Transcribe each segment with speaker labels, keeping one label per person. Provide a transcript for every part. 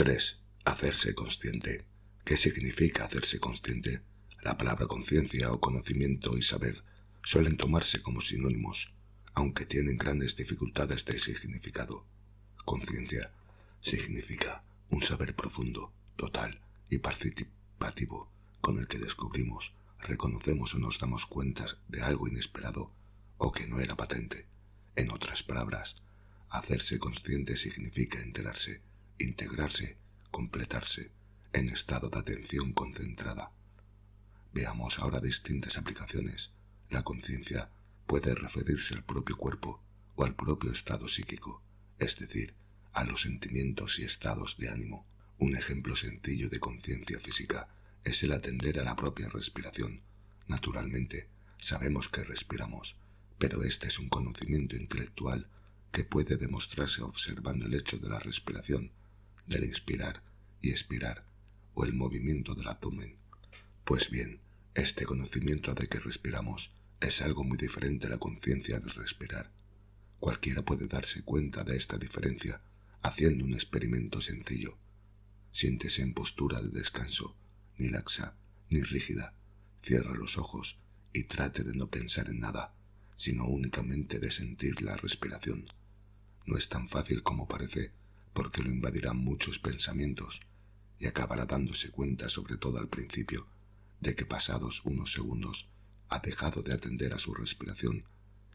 Speaker 1: 3. Hacerse consciente. ¿Qué significa hacerse consciente? La palabra conciencia o conocimiento y saber suelen tomarse como sinónimos, aunque tienen grandes dificultades de significado. Conciencia significa un saber profundo, total y participativo con el que descubrimos, reconocemos o nos damos cuenta de algo inesperado o que no era patente. En otras palabras, hacerse consciente significa enterarse, integrarse, completarse, en estado de atención concentrada. Veamos ahora distintas aplicaciones. La conciencia puede referirse al propio cuerpo o al propio estado psíquico, es decir, a los sentimientos y estados de ánimo. Un ejemplo sencillo de conciencia física es el atender a la propia respiración. Naturalmente, sabemos que respiramos, pero este es un conocimiento intelectual que puede demostrarse observando el hecho de la respiración, del inspirar y expirar, o el movimiento del abdomen. Pues bien, este conocimiento de que respiramos es algo muy diferente a la conciencia de respirar. Cualquiera puede darse cuenta de esta diferencia haciendo un experimento sencillo. Siéntese en postura de descanso, ni laxa ni rígida. Cierra los ojos y trate de no pensar en nada, sino únicamente de sentir la respiración. No es tan fácil como parece, porque lo invadirán muchos pensamientos, y acabará dándose cuenta, sobre todo al principio, de que pasados unos segundos ha dejado de atender a su respiración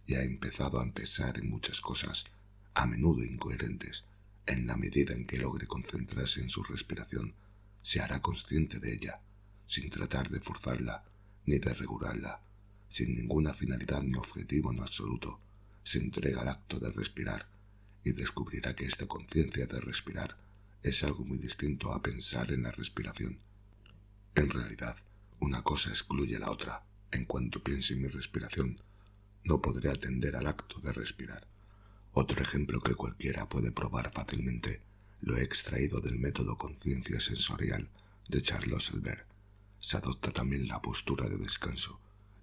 Speaker 1: y ha empezado a pensar en muchas cosas, a menudo incoherentes. En la medida en que logre concentrarse en su respiración, se hará consciente de ella, sin tratar de forzarla ni de regularla, sin ninguna finalidad ni objetivo en absoluto. Se entrega al acto de respirar y descubrirá que esta conciencia de respirar es algo muy distinto a pensar en la respiración. En realidad, una cosa excluye la otra. En cuanto piense en mi respiración, no podré atender al acto de respirar. Otro ejemplo que cualquiera puede probar fácilmente lo he extraído del método conciencia sensorial de Charles Albert. Se adopta también la postura de descanso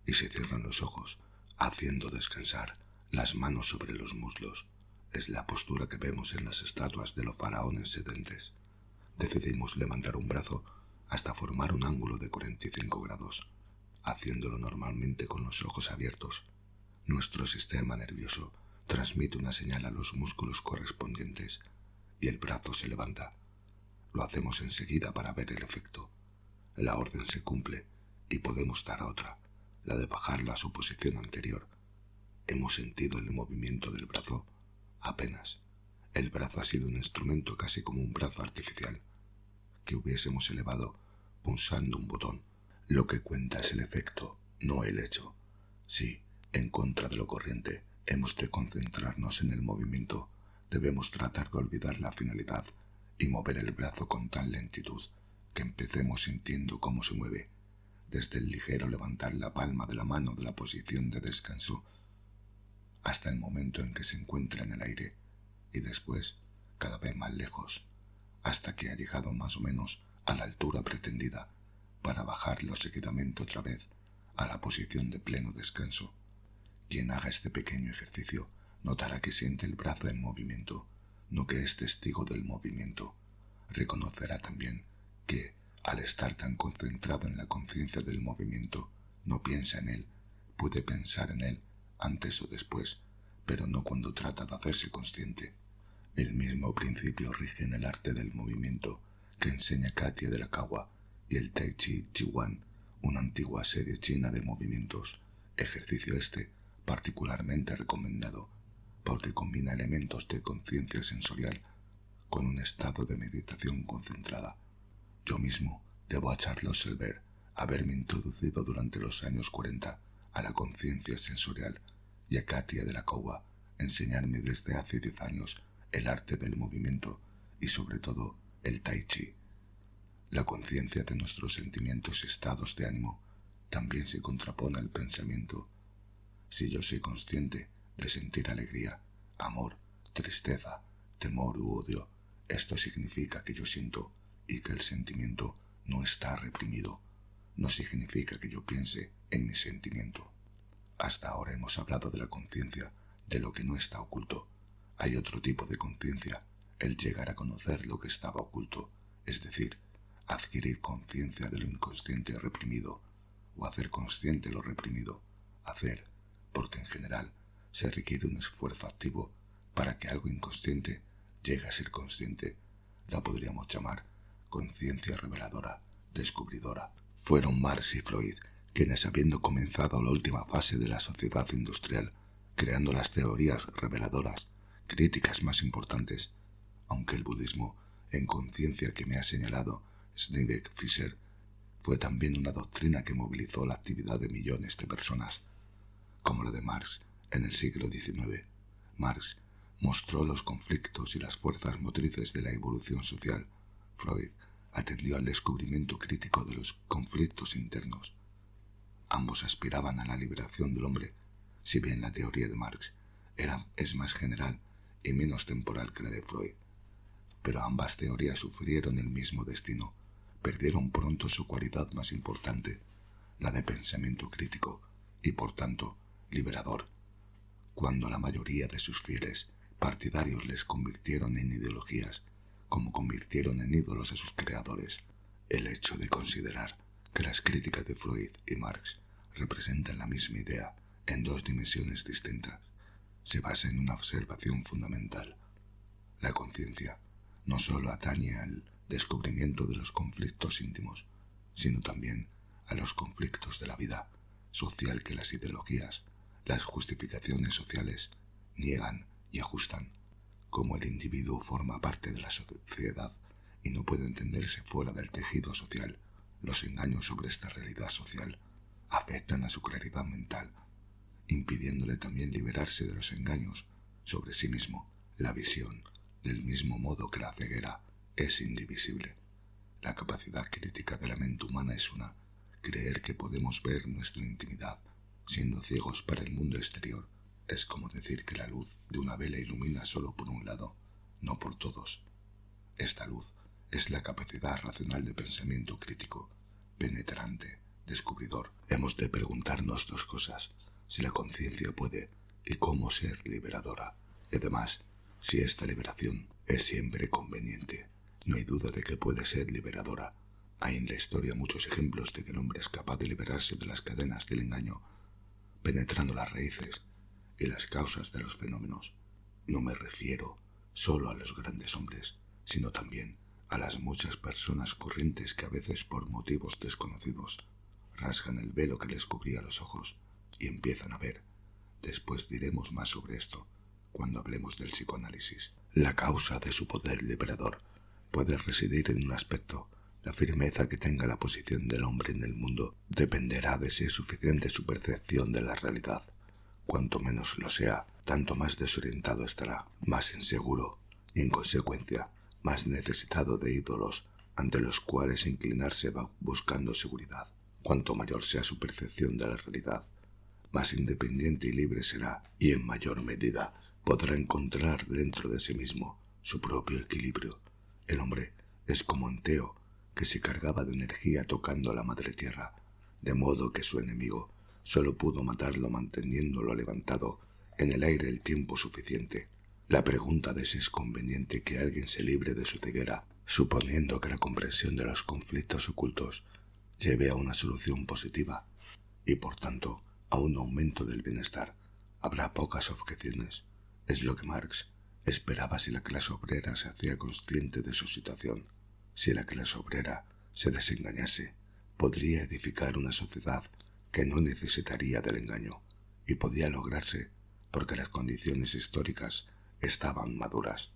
Speaker 1: y se cierran los ojos, haciendo descansar las manos sobre los muslos. Es la postura que vemos en las estatuas de los faraones sedentes. Decidimos levantar un brazo hasta formar un ángulo de 45 grados, haciéndolo normalmente con los ojos abiertos. Nuestro sistema nervioso transmite una señal a los músculos correspondientes y el brazo se levanta. Lo hacemos enseguida para ver el efecto. La orden se cumple y podemos dar otra, la de bajarla a su posición anterior. ¿Hemos sentido el movimiento del brazo? Apenas. El brazo ha sido un instrumento casi como un brazo artificial, que hubiésemos elevado pulsando un botón. Lo que cuenta es el efecto, no el hecho. Sí, en contra de lo corriente, hemos de concentrarnos en el movimiento. Debemos tratar de olvidar la finalidad y mover el brazo con tal lentitud que empecemos sintiendo cómo se mueve, desde el ligero levantar la palma de la mano de la posición de descanso hasta el momento en que se encuentra en el aire, y después cada vez más lejos, hasta que ha llegado más o menos a la altura pretendida, para bajarlo seguidamente otra vez a la posición de pleno descanso. Quien haga este pequeño ejercicio notará que siente el brazo en movimiento, no que es testigo del movimiento. Reconocerá también que, al estar tan concentrado en la conciencia del movimiento, no piensa en él. Puede pensar en él antes o después, pero no cuando trata de hacerse consciente. El mismo principio rige en el arte del movimiento que enseña Katia de la Kawa y el Tai Chi Chuan, una antigua serie china de movimientos. Ejercicio este particularmente recomendado porque combina elementos de conciencia sensorial con un estado de meditación concentrada. Yo mismo debo a Charles Albert haberme introducido durante los años 40 a la conciencia sensorial y a Katia de la Kawa enseñarme desde hace 10 años el arte del movimiento y sobre todo el Tai Chi. La conciencia de nuestros sentimientos y estados de ánimo también se contrapone al pensamiento. Si yo soy consciente de sentir alegría, amor, tristeza, temor u odio, esto significa que yo siento y que el sentimiento no está reprimido. No significa que yo piense en mi sentimiento. Hasta ahora hemos hablado de la conciencia, de lo que no está oculto. Hay otro tipo de conciencia, el llegar a conocer lo que estaba oculto, es decir, adquirir conciencia de lo inconsciente reprimido, o hacer consciente lo reprimido, hacer, porque en general se requiere un esfuerzo activo para que algo inconsciente llegue a ser consciente. La podríamos llamar conciencia reveladora, descubridora. Fueron Marx y Freud quienes, habiendo comenzado la última fase de la sociedad industrial, creando las teorías reveladoras, críticas más importantes, aunque el budismo, en conciencia que me ha señalado Zdeněk Fischer, fue también una doctrina que movilizó la actividad de millones de personas, como la de Marx en el siglo XIX. Marx mostró los conflictos y las fuerzas motrices de la evolución social. Freud atendió al descubrimiento crítico de los conflictos internos. Ambos aspiraban a la liberación del hombre, si bien la teoría de Marx es más general y menos temporal que la de Freud. Pero ambas teorías sufrieron el mismo destino. Perdieron pronto su cualidad más importante, la de pensamiento crítico y, por tanto, liberador, cuando la mayoría de sus fieles partidarios les convirtieron en ideologías, como convirtieron en ídolos a sus creadores. El hecho de considerar que las críticas de Freud y Marx representan la misma idea en dos dimensiones distintas se basa en una observación fundamental. La conciencia no solo atañe al descubrimiento de los conflictos íntimos, sino también a los conflictos de la vida social que las ideologías, las justificaciones sociales, niegan y ajustan. Como el individuo forma parte de la sociedad y no puede entenderse fuera del tejido social, los engaños sobre esta realidad social afectan a su claridad mental, impidiéndole también liberarse de los engaños sobre sí mismo. La visión, del mismo modo que la ceguera, es indivisible. La capacidad crítica de la mente humana es una: creer que podemos ver nuestra intimidad, siendo ciegos para el mundo exterior. Es como decir que la luz de una vela ilumina solo por un lado, no por todos. Esta luz es la capacidad racional de pensamiento crítico, penetrante, descubridor. Hemos de preguntarnos dos cosas: si la conciencia puede y cómo ser liberadora, y además, si esta liberación es siempre conveniente. No hay duda de que puede ser liberadora. Hay en la historia muchos ejemplos de que el hombre es capaz de liberarse de las cadenas del engaño, penetrando las raíces y las causas de los fenómenos. No me refiero solo a los grandes hombres, sino también a las muchas personas corrientes que a veces, por motivos desconocidos, rasgan el velo que les cubría los ojos y empiezan a ver. Después diremos más sobre esto cuando hablemos del psicoanálisis. La causa de su poder liberador puede residir en un aspecto: la firmeza que tenga la posición del hombre en el mundo dependerá de si es suficiente su percepción de la realidad. Cuanto menos lo sea, tanto más desorientado estará, más inseguro y, en consecuencia, más necesitado de ídolos ante los cuales inclinarse va buscando seguridad. Cuanto mayor sea su percepción de la realidad, más independiente y libre será, y en mayor medida podrá encontrar dentro de sí mismo su propio equilibrio. El hombre es como Anteo, que se cargaba de energía tocando la madre tierra, de modo que su enemigo solo pudo matarlo manteniéndolo levantado en el aire el tiempo suficiente. La pregunta de si es conveniente que alguien se libre de su ceguera, suponiendo que la comprensión de los conflictos ocultos lleve a una solución positiva y, por tanto, a un aumento del bienestar, habrá pocas objeciones. Es lo que Marx esperaba si la clase obrera se hacía consciente de su situación. Si la clase obrera se desengañase, podría edificar una sociedad que no necesitaría del engaño, y podía lograrse porque las condiciones históricas estaban maduras.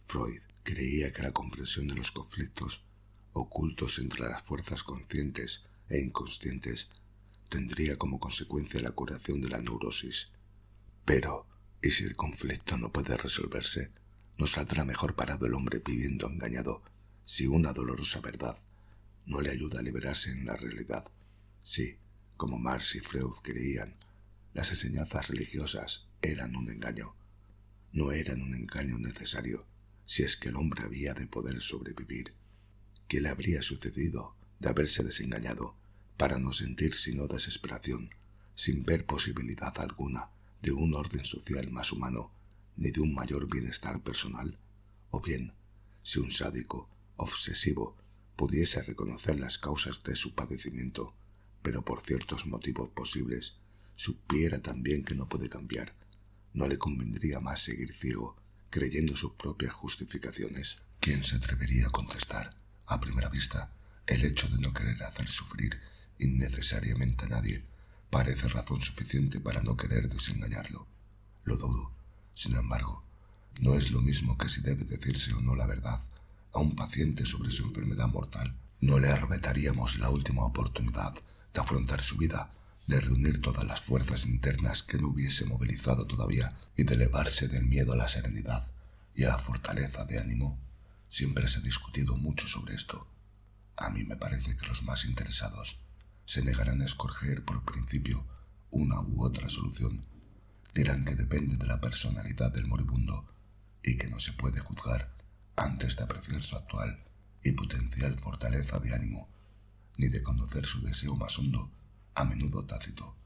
Speaker 1: Freud creía que la comprensión de los conflictos ocultos entre las fuerzas conscientes e inconscientes tendría como consecuencia la curación de la neurosis. Pero, ¿y si el conflicto no puede resolverse? ¿No saldrá mejor parado el hombre viviendo engañado si una dolorosa verdad no le ayuda a liberarse en la realidad? Sí, como Marx y Freud creían, las enseñanzas religiosas eran un engaño. No eran un engaño necesario si es que el hombre había de poder sobrevivir. ¿Qué le habría sucedido de haberse desengañado para no sentir sino desesperación, sin ver posibilidad alguna de un orden social más humano ni de un mayor bienestar personal? O bien, si un sádico obsesivo pudiese reconocer las causas de su padecimiento, pero por ciertos motivos posibles supiera también que no puede cambiar, ¿no le convendría más seguir ciego, creyendo sus propias justificaciones? ¿Quién se atrevería a contestar, a primera vista, el hecho de no querer hacer sufrir innecesariamente a nadie parece razón suficiente para no querer desengañarlo? Lo dudo. Sin embargo, no es lo mismo que si debe decirse o no la verdad a un paciente sobre su enfermedad mortal. No le arrebataríamos la última oportunidad de afrontar su vida, de reunir todas las fuerzas internas que no hubiese movilizado todavía y de elevarse del miedo a la serenidad y a la fortaleza de ánimo. Siempre se ha discutido mucho sobre esto. A mí me parece que los más interesados se negarán a escoger por principio una u otra solución. Dirán que depende de la personalidad del moribundo y que no se puede juzgar antes de apreciar su actual y potencial fortaleza de ánimo, ni de conocer su deseo más hondo, a menudo tácito.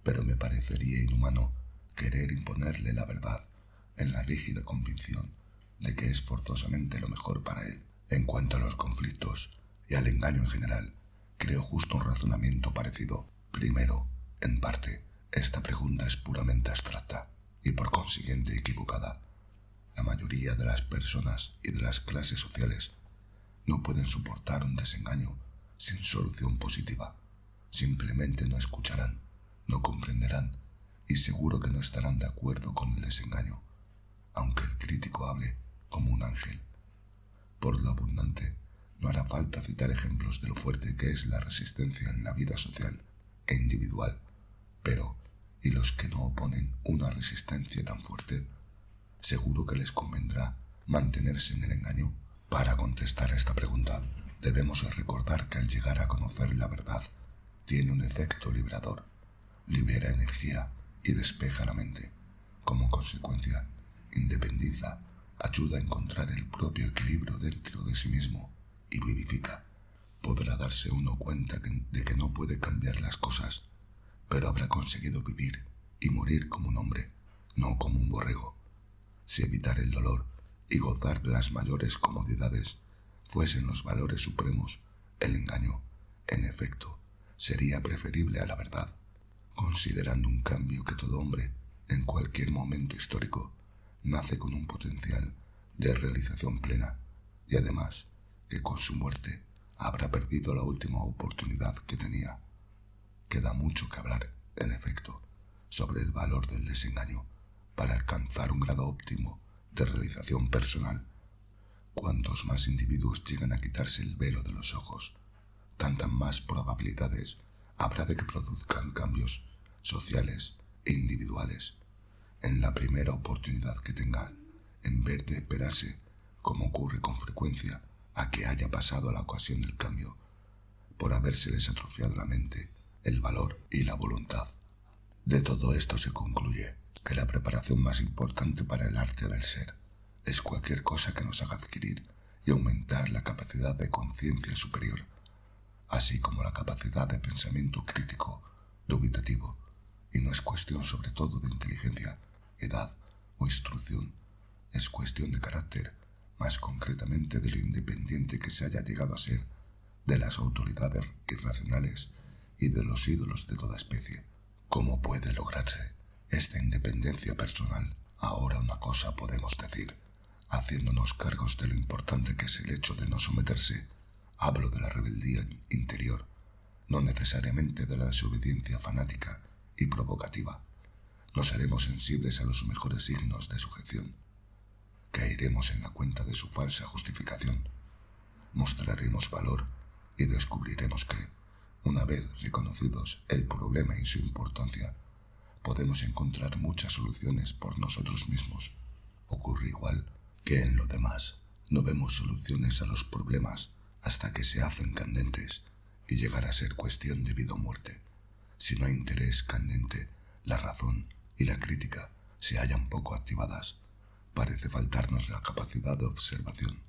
Speaker 1: Pero me parecería inhumano querer imponerle la verdad en la rígida convicción de que es forzosamente lo mejor para él. En cuanto a los conflictos y al engaño en general, creo justo un razonamiento parecido. Primero, en parte, esta pregunta es puramente abstracta y por consiguiente equivocada. La mayoría de las personas y de las clases sociales no pueden soportar un desengaño sin solución positiva. Simplemente no escucharán, no comprenderán y seguro que no estarán de acuerdo con el desengaño, aunque el crítico hable como un ángel. Por lo abundante, no hará falta citar ejemplos de lo fuerte que es la resistencia en la vida social e individual, pero ¿y los que no oponen una resistencia tan fuerte? Seguro que les convendrá mantenerse en el engaño. Para contestar a esta pregunta, debemos recordar que al llegar a conocer la verdad, tiene un efecto liberador, libera energía y despeja la mente. Como consecuencia, independiza, ayuda a encontrar el propio equilibrio dentro de sí mismo y vivifica. Podrá darse uno cuenta de que no puede cambiar las cosas, pero habrá conseguido vivir y morir como un hombre, no como un borrego. Si evitar el dolor y gozar de las mayores comodidades fuesen los valores supremos, el engaño, en efecto, sería preferible a la verdad, considerando un cambio que todo hombre, en cualquier momento histórico, nace con un potencial de realización plena y además que con su muerte habrá perdido la última oportunidad que tenía. Queda mucho que hablar, en efecto, sobre el valor del desengaño para alcanzar un grado óptimo de realización personal. Cuantos más individuos llegan a quitarse el velo de los ojos, tantas más probabilidades habrá de que produzcan cambios sociales e individuales. En la primera oportunidad que tengan, en vez de esperarse, como ocurre con frecuencia, a que haya pasado la ocasión del cambio, por habérseles atrofiado la mente, el valor y la voluntad. De todo esto se concluye que la preparación más importante para el arte del ser es cualquier cosa que nos haga adquirir y aumentar la capacidad de conciencia superior, así como la capacidad de pensamiento crítico, dubitativo, y no es cuestión sobre todo de inteligencia, edad o instrucción, es cuestión de carácter, más concretamente de lo independiente que se haya llegado a ser, de las autoridades irracionales y de los ídolos de toda especie. ¿Cómo puede lograrse esta independencia personal? Ahora una cosa podemos decir, haciéndonos cargos de lo importante que es el hecho de no someterse. Hablo de la rebeldía interior, no necesariamente de la desobediencia fanática y provocativa. Nos haremos sensibles a los mejores signos de sujeción. Caeremos en la cuenta de su falsa justificación. Mostraremos valor y descubriremos que, una vez reconocidos el problema y su importancia, podemos encontrar muchas soluciones por nosotros mismos. Ocurre igual que en lo demás. No vemos soluciones a los problemas hasta que se hacen candentes y llegar a ser cuestión de vida o muerte. Si no hay interés candente, la razón y la crítica se hallan poco activadas. Parece faltarnos la capacidad de observación.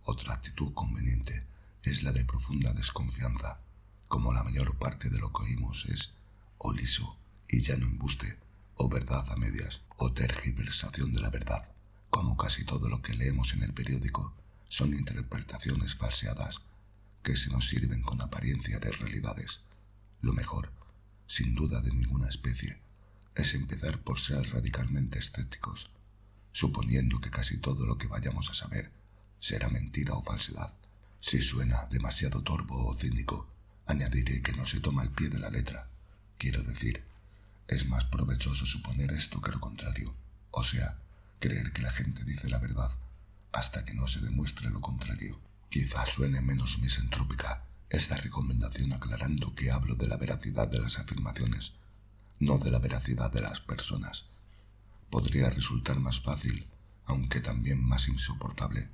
Speaker 1: Otra actitud conveniente es la de profunda desconfianza, como la mayor parte de lo que oímos es o liso y llano embuste, o verdad a medias, o tergiversación de la verdad, Como casi todo lo que leemos en el periódico, son interpretaciones falseadas que se nos sirven con apariencia de realidades. Lo mejor, sin duda de ninguna especie, es empezar por ser radicalmente escépticos, suponiendo que casi todo lo que vayamos a saber será mentira o falsedad. Si suena demasiado torvo o cínico, añadiré que no se toma al pie de la letra. Quiero decir, es más provechoso suponer esto que lo contrario, o sea, creer que la gente dice la verdad hasta que no se demuestre lo contrario. Quizás suene menos misantrópica esta recomendación, aclarando que hablo de la veracidad de las afirmaciones, no de la veracidad de las personas. Podría resultar más fácil, aunque también más insoportable,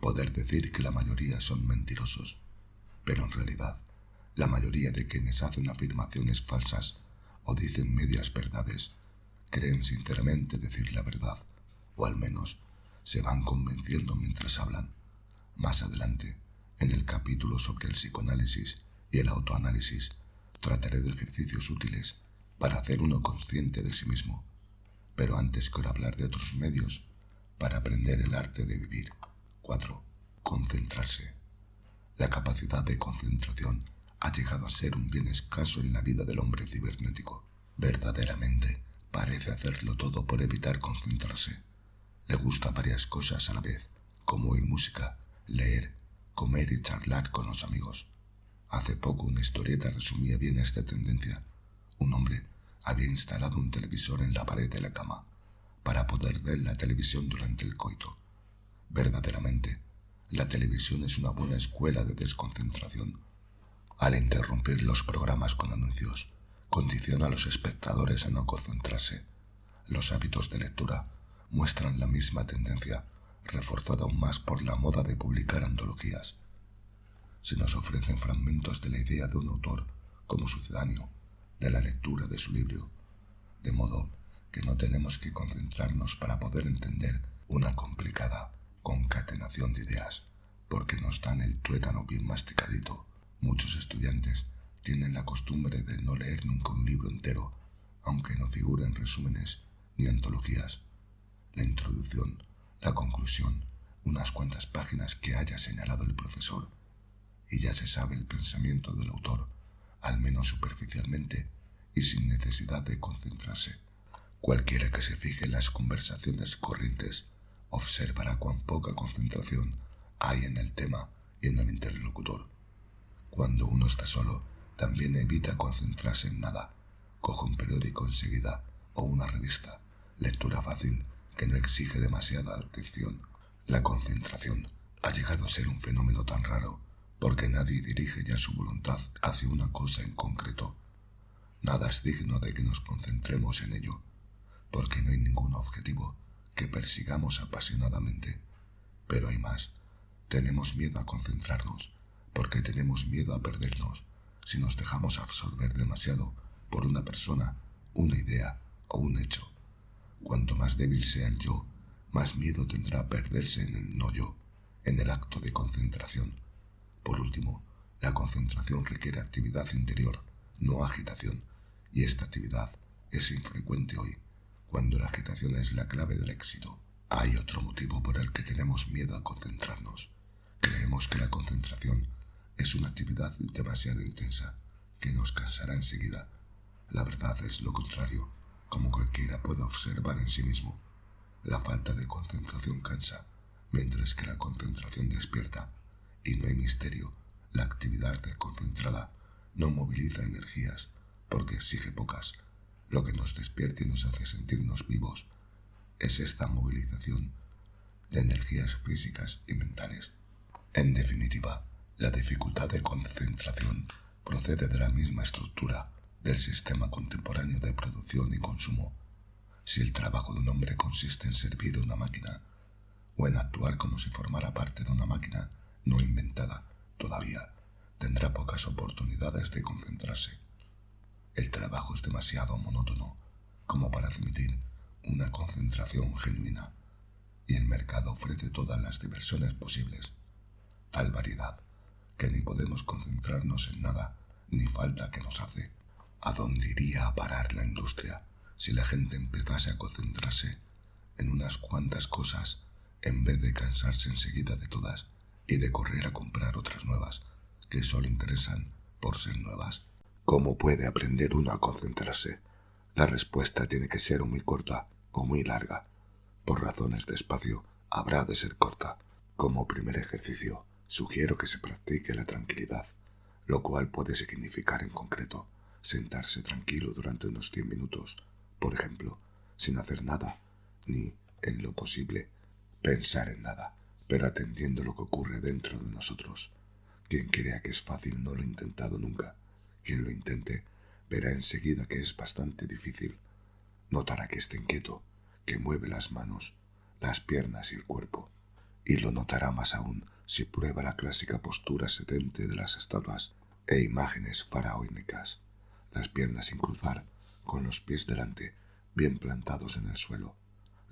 Speaker 1: poder decir que la mayoría son mentirosos, pero en realidad, la mayoría de quienes hacen afirmaciones falsas o dicen medias verdades creen sinceramente decir la verdad, o al menos se van convenciendo mientras hablan. Más adelante, en el capítulo sobre el psicoanálisis y el autoanálisis, trataré de ejercicios útiles para hacer uno consciente de sí mismo. Pero antes quiero hablar de otros medios para aprender el arte de vivir. 4. Concentrarse. La capacidad de concentración ha llegado a ser un bien escaso en la vida del hombre cibernético. Verdaderamente, parece hacerlo todo por evitar concentrarse. Le gusta varias cosas a la vez, como oír música, leer, comer y charlar con los amigos. Hace poco una historieta resumía bien esta tendencia. Un hombre había instalado un televisor en la pared de la cama para poder ver la televisión durante el coito. Verdaderamente, la televisión es una buena escuela de desconcentración. Al interrumpir los programas con anuncios, condiciona a los espectadores a no concentrarse. Los hábitos de lectura muestran la misma tendencia, reforzada aún más por la moda de publicar antologías. Se nos ofrecen fragmentos de la idea de un autor como sucedáneo de la lectura de su libro, de modo que no tenemos que concentrarnos para poder entender una complicada concatenación de ideas, porque nos dan el tuétano bien masticadito. Muchos estudiantes tienen la costumbre de no leer nunca un libro entero, aunque no figuren resúmenes ni antologías. La introducción, la conclusión, unas cuantas páginas que haya señalado el profesor, y ya se sabe el pensamiento del autor, al menos superficialmente y sin necesidad de concentrarse. Cualquiera que se fije en las conversaciones corrientes observará cuán poca concentración hay en el tema y en el interlocutor. Cuando uno está solo, también evita concentrarse en nada. Coge un periódico enseguida o una revista, lectura fácil que no exige demasiada atención. La concentración ha llegado a ser un fenómeno tan raro porque nadie dirige ya su voluntad hacia una cosa en concreto. Nada es digno de que nos concentremos en ello, porque no hay ningún objetivo que persigamos apasionadamente. Pero hay más. Tenemos miedo a concentrarnos, porque tenemos miedo a perdernos si nos dejamos absorber demasiado por una persona, una idea o un hecho. Cuanto más débil sea el yo, más miedo tendrá a perderse en el no yo, en el acto de concentración. Por último, la concentración requiere actividad interior, no agitación, y esta actividad es infrecuente hoy, cuando la agitación es la clave del éxito. Hay otro motivo por el que tenemos miedo a concentrarnos. Creemos que la concentración es una actividad demasiado intensa, que nos cansará enseguida. La verdad es lo contrario, como cualquiera puede observar en sí mismo. La falta de concentración cansa, mientras que la concentración despierta, y no hay misterio. La actividad desconcentrada no moviliza energías, porque exige pocas. Lo que nos despierta y nos hace sentirnos vivos es esta movilización de energías físicas y mentales. En definitiva, la dificultad de concentración procede de la misma estructura del sistema contemporáneo de producción y consumo. Si el trabajo de un hombre consiste en servir a una máquina, o en actuar como si formara parte de una máquina no inventada todavía, tendrá pocas oportunidades de concentrarse. El trabajo es demasiado monótono como para admitir una concentración genuina, y el mercado ofrece todas las diversiones posibles, tal variedad que ni podemos concentrarnos en nada, ni falta que nos hace. ¿A dónde iría a parar la industria si la gente empezase a concentrarse en unas cuantas cosas en vez de cansarse enseguida de todas y de correr a comprar otras nuevas que solo interesan por ser nuevas. ¿Cómo puede aprender uno a concentrarse? La respuesta tiene que ser o muy corta o muy larga. Por razones de espacio, habrá de ser corta. Como primer ejercicio, sugiero que se practique la tranquilidad, lo cual puede significar en concreto sentarse tranquilo durante unos 10 minutos, por ejemplo, sin hacer nada, ni, en lo posible, pensar en nada, pero atendiendo lo que ocurre dentro de nosotros. Quien crea que es fácil no lo ha intentado nunca. Quien lo intente verá enseguida que es bastante difícil. Notará que está inquieto, que mueve las manos, las piernas y el cuerpo. Y lo notará más aún si prueba la clásica postura sedente de las estatuas e imágenes faraónicas. Las piernas sin cruzar, con los pies delante, bien plantados en el suelo,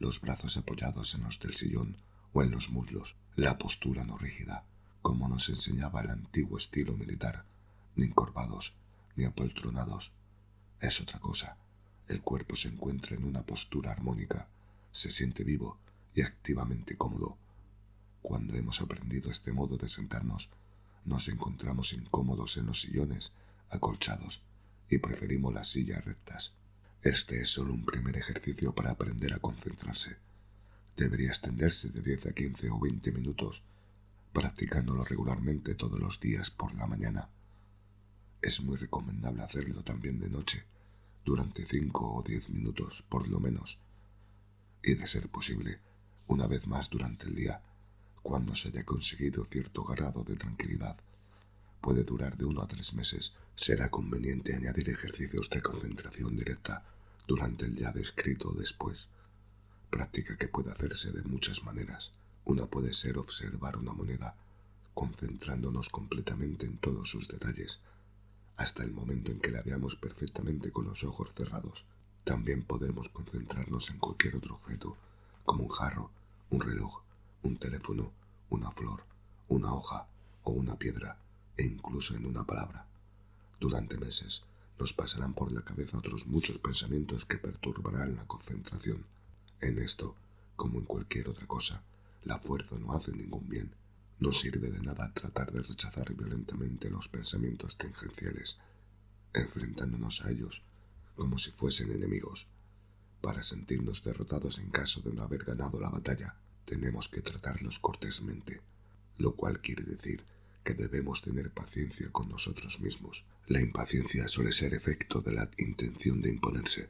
Speaker 1: los brazos apoyados en los del sillón o en los muslos, la postura no rígida, como nos enseñaba el antiguo estilo militar, ni encorvados, ni apoltronados. Es otra cosa. El cuerpo se encuentra en una postura armónica, se siente vivo y activamente cómodo. Cuando hemos aprendido este modo de sentarnos, nos encontramos incómodos en los sillones acolchados y preferimos las sillas rectas. Este es solo un primer ejercicio para aprender a concentrarse. Debería extenderse de 10 a 15 o 20 minutos, practicándolo regularmente todos los días por la mañana. Es muy recomendable hacerlo también de noche, durante 5 o 10 minutos por lo menos, y de ser posible, una vez más durante el día, cuando se haya conseguido cierto grado de tranquilidad. Puede durar de 1 a 3 meses. Será conveniente añadir ejercicios de concentración directa durante el ya descrito después. Práctica que puede hacerse de muchas maneras. Una puede ser observar una moneda, concentrándonos completamente en todos sus detalles, hasta el momento en que la veamos perfectamente con los ojos cerrados. También podemos concentrarnos en cualquier otro objeto, como un jarro, un reloj, un teléfono, una flor, una hoja o una piedra, e incluso en una palabra. Durante meses nos pasarán por la cabeza otros muchos pensamientos que perturbarán la concentración. En esto, como en cualquier otra cosa, la fuerza no hace ningún bien. No sirve de nada tratar de rechazar violentamente los pensamientos tangenciales, enfrentándonos a ellos como si fuesen enemigos. Para sentirnos derrotados en caso de no haber ganado la batalla, tenemos que tratarlos cortésmente, lo cual quiere decir que debemos tener paciencia con nosotros mismos. La impaciencia suele ser efecto de la intención de imponerse.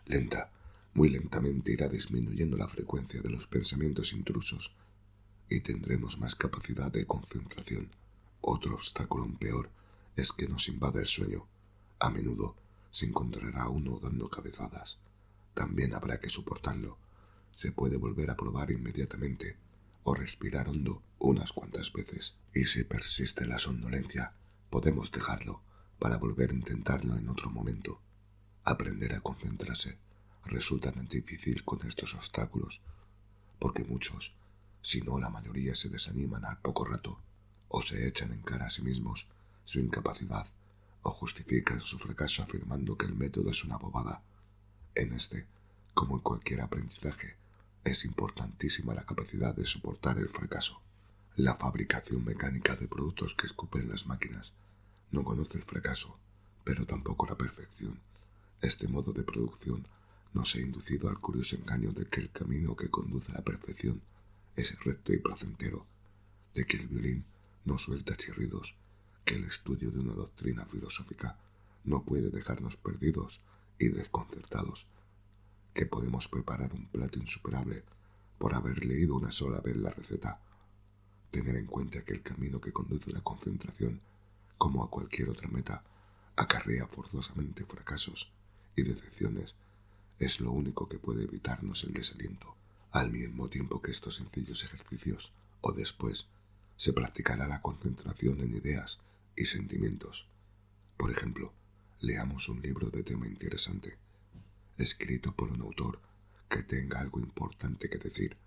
Speaker 1: Lenta, muy lentamente irá disminuyendo la frecuencia de los pensamientos intrusos y tendremos más capacidad de concentración. Otro obstáculo aún peor es que nos invade el sueño. A menudo se encontrará uno dando cabezadas. También habrá que soportarlo. Se puede volver a probar inmediatamente o respirar hondo unas cuantas veces. Y si persiste la somnolencia, podemos dejarlo para volver a intentarlo en otro momento. Aprender a concentrarse resulta tan difícil con estos obstáculos, porque muchos, si no la mayoría, se desaniman al poco rato o se echan en cara a sí mismos su incapacidad o justifican su fracaso afirmando que el método es una bobada. En este, como en cualquier aprendizaje, es importantísima la capacidad de soportar el fracaso. La fabricación mecánica de productos que escupen las máquinas no conoce el fracaso, pero tampoco la perfección. Este modo de producción nos ha inducido al curioso engaño de que el camino que conduce a la perfección es recto y placentero, de que el violín no suelta chirridos, que el estudio de una doctrina filosófica no puede dejarnos perdidos y desconcertados, que podemos preparar un plato insuperable por haber leído una sola vez la receta. Tener en cuenta que el camino que conduce a la concentración, como a cualquier otra meta, acarrea forzosamente fracasos y decepciones, es lo único que puede evitarnos el desaliento. Al mismo tiempo que estos sencillos ejercicios, o después, se practicará la concentración en ideas y sentimientos. Por ejemplo, leamos un libro de tema interesante, escrito por un autor que tenga algo importante que decir,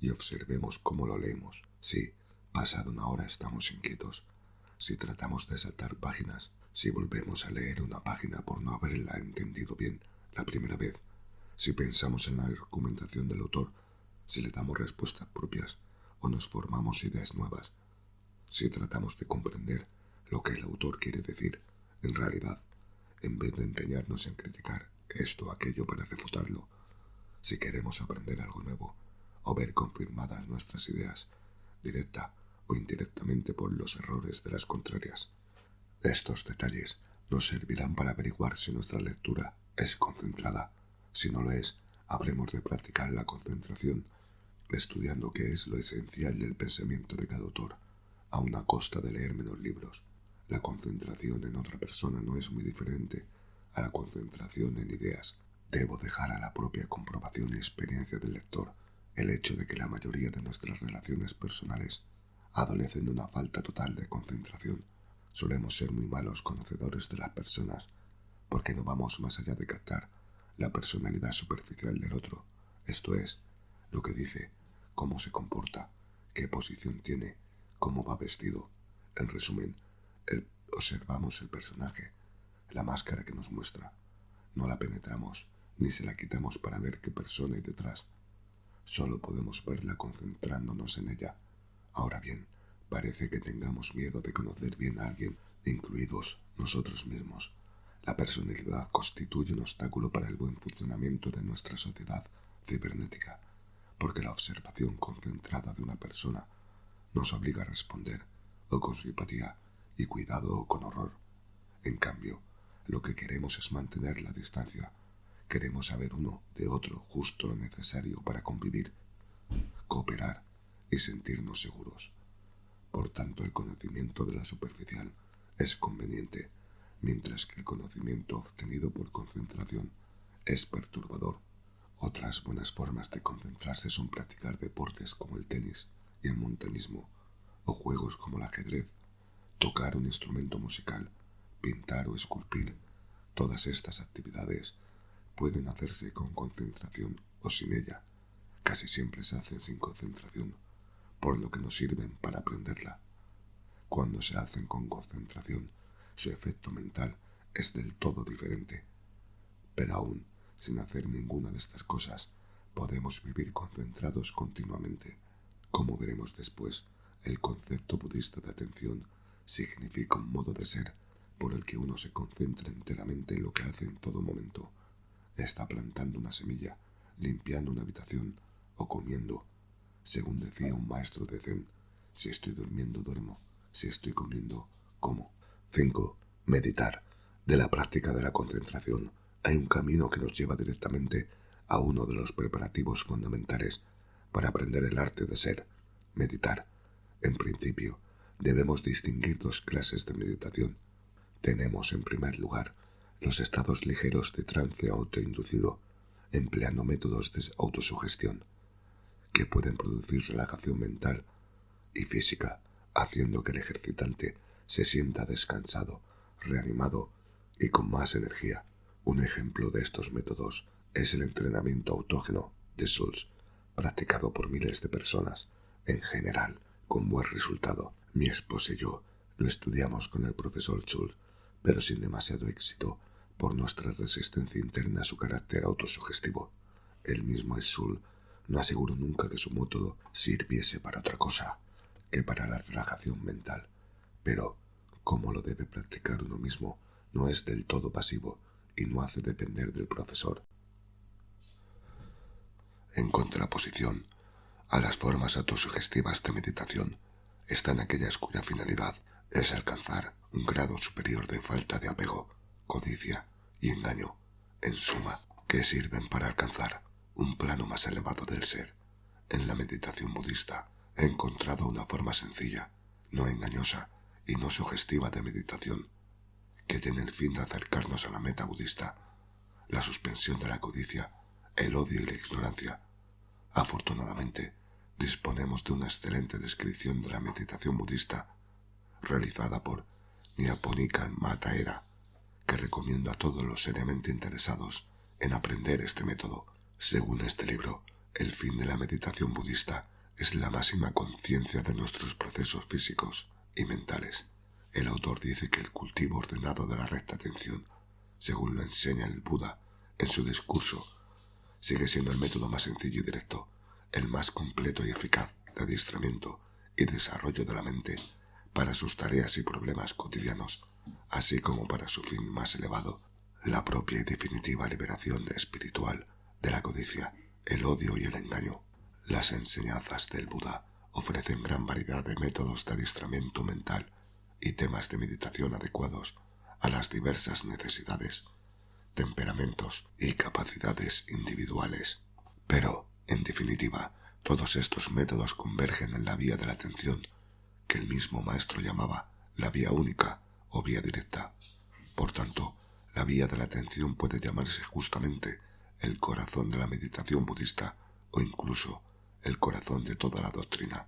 Speaker 1: y observemos cómo lo leemos. Si, pasada una hora, estamos inquietos, si tratamos de saltar páginas, si volvemos a leer una página por no haberla entendido bien la primera vez, Si pensamos en la argumentación del autor, si le damos respuestas propias o nos formamos ideas nuevas, si tratamos de comprender lo que el autor quiere decir, en realidad, en vez de empeñarnos en criticar esto o aquello para refutarlo, si queremos aprender algo nuevo o ver confirmadas nuestras ideas, directa o indirectamente por los errores de las contrarias. Estos detalles nos servirán para averiguar si nuestra lectura es concentrada. Si no lo es, habremos de practicar la concentración, estudiando qué es lo esencial del pensamiento de cada autor, a una costa de leer menos libros. La concentración en otra persona no es muy diferente a la concentración en ideas. Debo dejar a la propia comprobación y experiencia del lector el hecho de que la mayoría de nuestras relaciones personales adolecen de una falta total de concentración. Solemos ser muy malos conocedores de las personas porque no vamos más allá de captar la personalidad superficial del otro, esto es, lo que dice, cómo se comporta, qué posición tiene, cómo va vestido. En resumen, observamos el personaje, la máscara que nos muestra. No la penetramos, ni se la quitamos para ver qué persona hay detrás. Solo podemos verla concentrándonos en ella. Ahora bien, parece que tengamos miedo de conocer bien a alguien, incluidos nosotros mismos. La personalidad constituye un obstáculo para el buen funcionamiento de nuestra sociedad cibernética, porque la observación concentrada de una persona nos obliga a responder, o con simpatía y cuidado o con horror. En cambio, lo que queremos es mantener la distancia. Queremos saber uno de otro justo lo necesario para convivir, cooperar y sentirnos seguros. Por tanto, el conocimiento de la superficial es conveniente, mientras que el conocimiento obtenido por concentración es perturbador. Otras buenas formas de concentrarse son practicar deportes como el tenis y el montañismo, o juegos como el ajedrez, tocar un instrumento musical, pintar o esculpir. Todas estas actividades pueden hacerse con concentración o sin ella. Casi siempre se hacen sin concentración, por lo que no sirven para aprenderla. Cuando se hacen con concentración, su efecto mental es del todo diferente. Pero aún sin hacer ninguna de estas cosas, podemos vivir concentrados continuamente. Como veremos después, el concepto budista de atención significa un modo de ser por el que uno se concentra enteramente en lo que hace en todo momento. Está plantando una semilla, limpiando una habitación o comiendo. Según decía un maestro de Zen, si estoy durmiendo, duermo. Si estoy comiendo, como. 5. Meditar. De la práctica de la concentración hay un camino que nos lleva directamente a uno de los preparativos fundamentales para aprender el arte de ser, meditar. En principio, debemos distinguir dos clases de meditación. Tenemos, en primer lugar, los estados ligeros de trance autoinducido, empleando métodos de autosugestión, que pueden producir relajación mental y física, haciendo que el ejercitante se sienta descansado, reanimado y con más energía. Un ejemplo de estos métodos es el entrenamiento autógeno de Schultz, practicado por miles de personas, en general, con buen resultado. Mi esposa y yo lo estudiamos con el profesor Schultz, pero sin demasiado éxito por nuestra resistencia interna a su carácter autosugestivo. El mismo Schultz no aseguró nunca que su método sirviese para otra cosa que para la relajación mental, pero, como lo debe practicar uno mismo, no es del todo pasivo y no hace depender del profesor. En contraposición a las formas autosugestivas de meditación están aquellas cuya finalidad es alcanzar un grado superior de falta de apego, codicia y engaño, en suma, que sirven para alcanzar un plano más elevado del ser. En la meditación budista he encontrado una forma sencilla, no engañosa y no sugestiva de meditación, que tiene el fin de acercarnos a la meta budista, la suspensión de la codicia, el odio y la ignorancia. Afortunadamente, disponemos de una excelente descripción de la meditación budista, realizada por Nyanaponika Thera, que recomiendo a todos los seriamente interesados en aprender este método. Según este libro, el fin de la meditación budista es la máxima conciencia de nuestros procesos físicos y mentales. El autor dice que el cultivo ordenado de la recta atención, según lo enseña el Buda en su discurso, sigue siendo el método más sencillo y directo, el más completo y eficaz de adiestramiento y desarrollo de la mente para sus tareas y problemas cotidianos, así como para su fin más elevado, la propia y definitiva liberación espiritual de la codicia, el odio y el engaño. Las enseñanzas del Buda ofrecen gran variedad de métodos de adiestramiento mental y temas de meditación adecuados a las diversas necesidades, temperamentos y capacidades individuales. Pero, en definitiva, todos estos métodos convergen en la vía de la atención, que el mismo maestro llamaba la vía única o vía directa. Por tanto, la vía de la atención puede llamarse justamente el corazón de la meditación budista o incluso el corazón de toda la doctrina.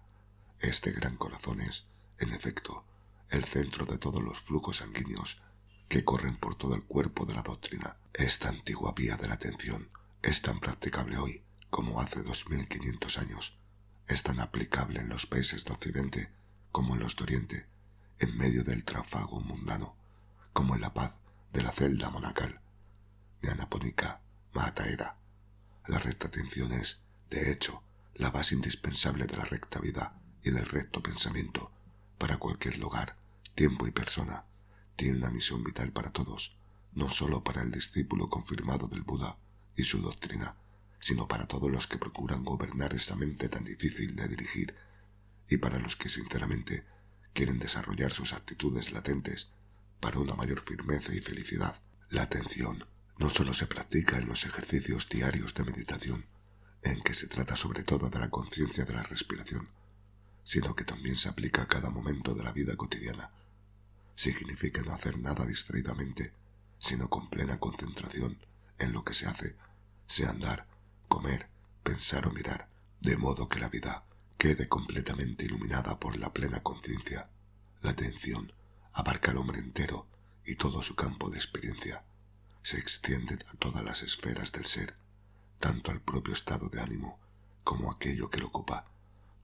Speaker 1: Este gran corazón es, en efecto, el centro de todos los flujos sanguíneos que corren por todo el cuerpo de la doctrina. Esta antigua vía de la atención es tan practicable hoy como hace 2500 años. Es tan aplicable en los países de Occidente como en los de Oriente, en medio del tráfago mundano, como en la paz de la celda monacal. Nyanaponika Mahataera. La recta atención es, de hecho, la base indispensable de la recta vida y del recto pensamiento para cualquier lugar, tiempo y persona. Tiene una misión vital para todos, no solo para el discípulo confirmado del Buda y su doctrina, sino para todos los que procuran gobernar esta mente tan difícil de dirigir y para los que sinceramente quieren desarrollar sus actitudes latentes para una mayor firmeza y felicidad. La atención no solo se practica en los ejercicios diarios de meditación, en que se trata sobre todo de la conciencia de la respiración, sino que también se aplica a cada momento de la vida cotidiana. Significa no hacer nada distraídamente, sino con plena concentración en lo que se hace, sea andar, comer, pensar o mirar, de modo que la vida quede completamente iluminada por la plena conciencia. La atención abarca al hombre entero y todo su campo de experiencia. Se extiende a todas las esferas del ser, tanto al propio estado de ánimo como a aquello que lo ocupa.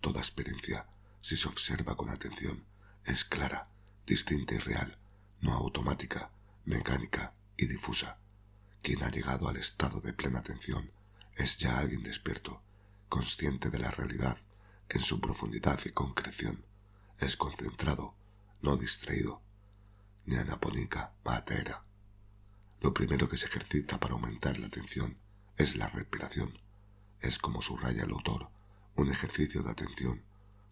Speaker 1: Toda experiencia, si se observa con atención, es clara, distinta y real, no automática, mecánica y difusa. Quien ha llegado al estado de plena atención es ya alguien despierto, consciente de la realidad en su profundidad y concreción. Es concentrado, no distraído. Nyanaponika Mahataera. Lo primero que se ejercita para aumentar la atención es la respiración. Es, como subraya el autor, un ejercicio de atención,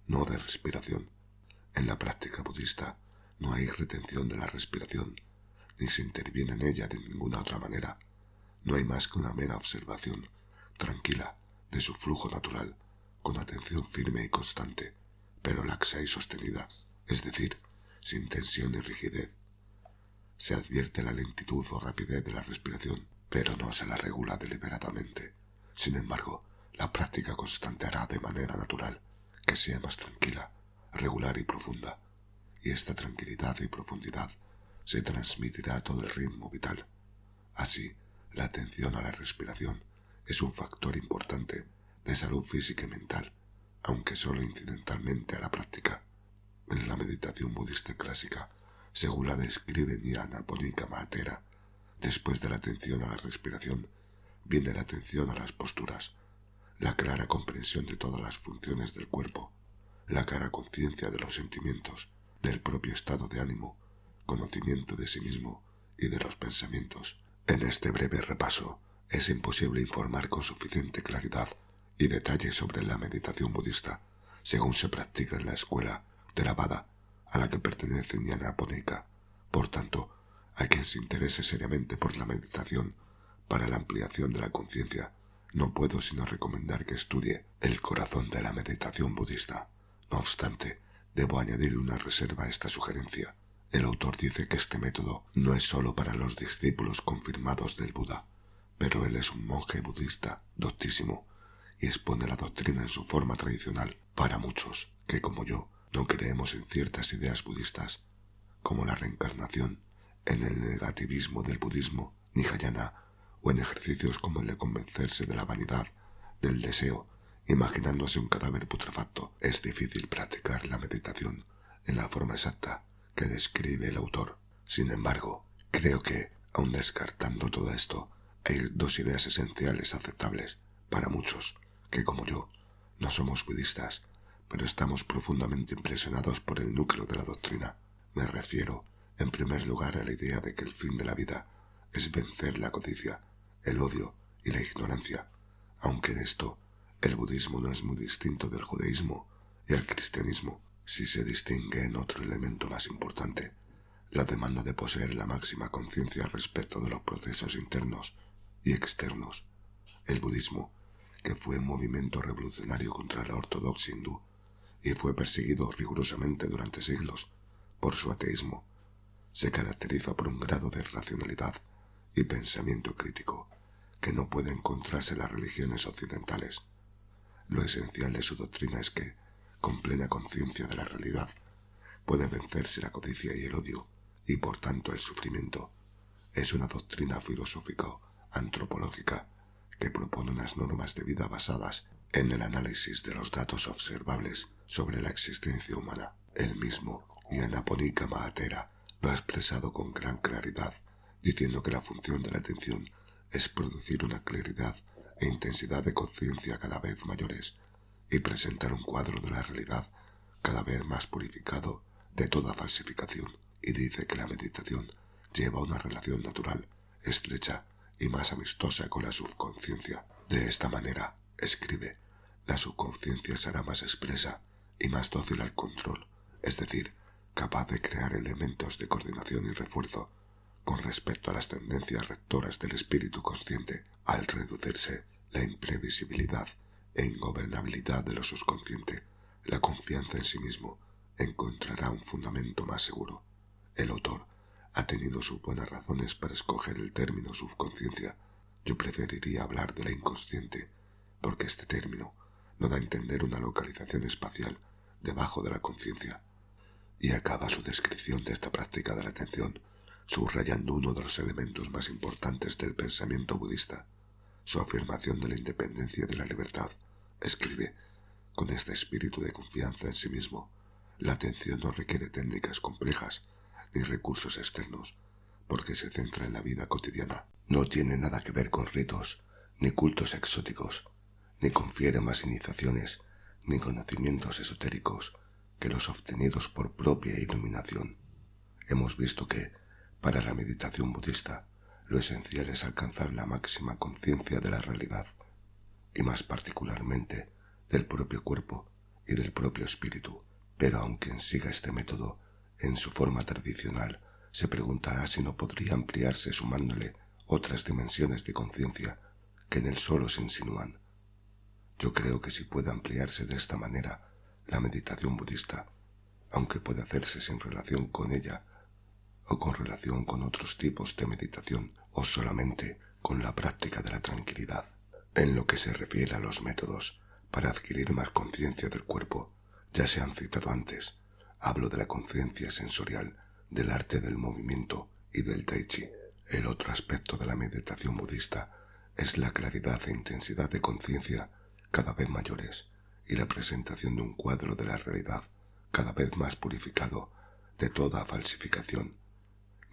Speaker 1: no de respiración. En la práctica budista no hay retención de la respiración, ni se interviene en ella de ninguna otra manera. No hay más que una mera observación, tranquila, de su flujo natural, con atención firme y constante, pero laxa y sostenida, es decir, sin tensión ni rigidez. Se advierte la lentitud o rapidez de la respiración, pero no se la regula deliberadamente. Sin embargo, la práctica constante hará de manera natural que sea más tranquila, regular y profunda, y esta tranquilidad y profundidad se transmitirá a todo el ritmo vital. Así, la atención a la respiración es un factor importante de salud física y mental, aunque solo incidentalmente a la práctica. En la meditación budista clásica, según la describe Nyanaponika Mahataera, después de la atención a la respiración, viene la atención a las posturas, la clara comprensión de todas las funciones del cuerpo, la clara conciencia de los sentimientos, del propio estado de ánimo, conocimiento de sí mismo y de los pensamientos. En este breve repaso, es imposible informar con suficiente claridad y detalle sobre la meditación budista, según se practica en la escuela Theravada, a la que pertenece Nyanaponika. Por tanto, a quien se interese seriamente por la meditación para la ampliación de la conciencia, no puedo sino recomendar que estudie el corazón de la meditación budista. No obstante, debo añadir una reserva a esta sugerencia. El autor dice que este método no es solo para los discípulos confirmados del Buda, pero él es un monje budista doctísimo y expone la doctrina en su forma tradicional para muchos que, como yo, no creemos en ciertas ideas budistas, como la reencarnación, en el negativismo del budismo Nihayana, o en ejercicios como el de convencerse de la vanidad del deseo, imaginándose un cadáver putrefacto. Es difícil practicar la meditación en la forma exacta que describe el autor. Sin embargo, creo que, aun descartando todo esto, Hay dos ideas esenciales aceptables para muchos, que como yo, no somos budistas, pero estamos profundamente impresionados por el núcleo de la doctrina. Me refiero, en primer lugar, a la idea de que el fin de la vida es vencer la codicia, el odio y la ignorancia, aunque en esto el budismo no es muy distinto del judaísmo y el cristianismo, si se distingue en otro elemento más importante, la demanda de poseer la máxima conciencia respecto de los procesos internos y externos. El budismo, que fue un movimiento revolucionario contra la ortodoxia hindú y fue perseguido rigurosamente durante siglos por su ateísmo, se caracteriza por un grado de racionalidad y pensamiento crítico que no puede encontrarse en las religiones occidentales. Lo esencial de su doctrina es que, con plena conciencia de la realidad, puede vencerse la codicia y el odio, y por tanto el sufrimiento. Es una doctrina filosófico-antropológica que propone unas normas de vida basadas en el análisis de los datos observables sobre la existencia humana. El mismo Nyanaponika Mahatera lo ha expresado con gran claridad, diciendo que la función de la atención es producir una claridad e intensidad de conciencia cada vez mayores y presentar un cuadro de la realidad cada vez más purificado de toda falsificación. Y dice que la meditación lleva una relación natural, estrecha y más amistosa con la subconsciencia. De esta manera, escribe, la subconsciencia será más expresa y más dócil al control, es decir, capaz de crear elementos de coordinación y refuerzo con respecto a las tendencias rectoras del espíritu consciente. Al reducirse la imprevisibilidad e ingobernabilidad de lo subconsciente, la confianza en sí mismo encontrará un fundamento más seguro. El autor ha tenido sus buenas razones para escoger el término subconsciencia. Yo preferiría hablar de la inconsciente, porque este término no da a entender una localización espacial debajo de la conciencia. Y acaba su descripción de esta práctica de la atención subrayando uno de los elementos más importantes del pensamiento budista, su afirmación de la independencia y de la libertad. Escribe, con este espíritu de confianza en sí mismo, la atención no requiere técnicas complejas ni recursos externos, porque se centra en la vida cotidiana. No tiene nada que ver con ritos, ni cultos exóticos, ni confiere más iniciaciones, ni conocimientos esotéricos que los obtenidos por propia iluminación. Hemos visto que, para la meditación budista, lo esencial es alcanzar la máxima conciencia de la realidad, y más particularmente del propio cuerpo y del propio espíritu. Pero aun quien siga este método en su forma tradicional, se preguntará si no podría ampliarse sumándole otras dimensiones de conciencia que en él solo se insinúan. Yo creo que sí puede ampliarse de esta manera la meditación budista, aunque puede hacerse sin relación con ella o con relación con otros tipos de meditación o solamente con la práctica de la tranquilidad. En lo que se refiere a los métodos para adquirir más conciencia del cuerpo, ya se han citado antes. Hablo de la conciencia sensorial, del arte del movimiento y del tai chi. El otro aspecto de la meditación budista es la claridad e intensidad de conciencia cada vez mayores y la presentación de un cuadro de la realidad cada vez más purificado de toda falsificación.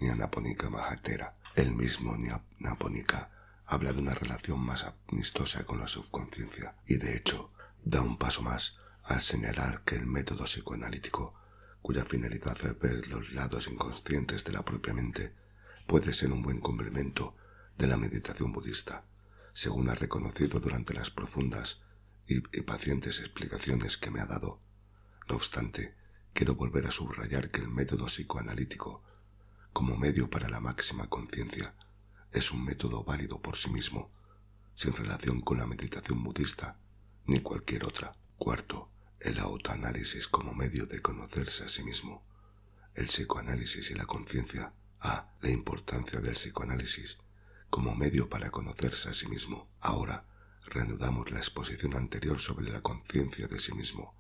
Speaker 1: Nyanaponika Mahatera, el mismo Nyanaponika, habla de una relación más amistosa con la subconsciencia y de hecho da un paso más al señalar que el método psicoanalítico, cuya finalidad es ver los lados inconscientes de la propia mente, puede ser un buen complemento de la meditación budista, según ha reconocido durante las profundas y pacientes explicaciones que me ha dado. No obstante, quiero volver a subrayar que el método psicoanalítico, como medio para la máxima conciencia, es un método válido por sí mismo, sin relación con la meditación budista ni cualquier otra. Cuarto, el autoanálisis como medio de conocerse a sí mismo. El psicoanálisis y la conciencia. La importancia del psicoanálisis como medio para conocerse a sí mismo. Ahora, reanudamos la exposición anterior sobre la conciencia de sí mismo,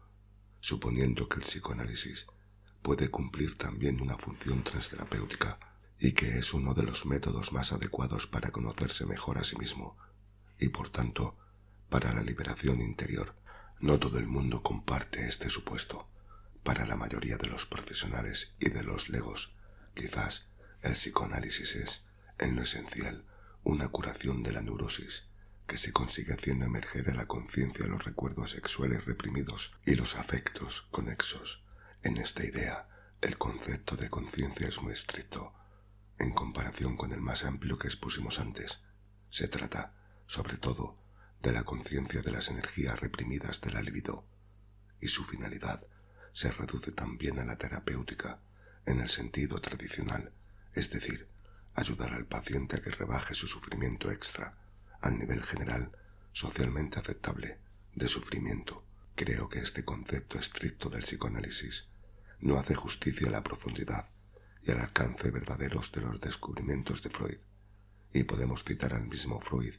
Speaker 1: suponiendo que el psicoanálisis puede cumplir también una función transterapéutica y que es uno de los métodos más adecuados para conocerse mejor a sí mismo y, por tanto, para la liberación interior. No todo el mundo comparte este supuesto. Para la mayoría de los profesionales y de los legos, quizás el psicoanálisis es, en lo esencial, una curación de la neurosis, que se consigue haciendo emerger a la conciencia los recuerdos sexuales reprimidos y los afectos conexos. En esta idea, el concepto de conciencia es muy estricto, en comparación con el más amplio que expusimos antes. Se trata, sobre todo, de la conciencia de las energías reprimidas de la libido, y su finalidad se reduce también a la terapéutica, en el sentido tradicional, es decir, ayudar al paciente a que rebaje su sufrimiento extra, al nivel general, socialmente aceptable, de sufrimiento. Creo que este concepto estricto del psicoanálisis no hace justicia a la profundidad y al alcance verdaderos de los descubrimientos de Freud, y podemos citar al mismo Freud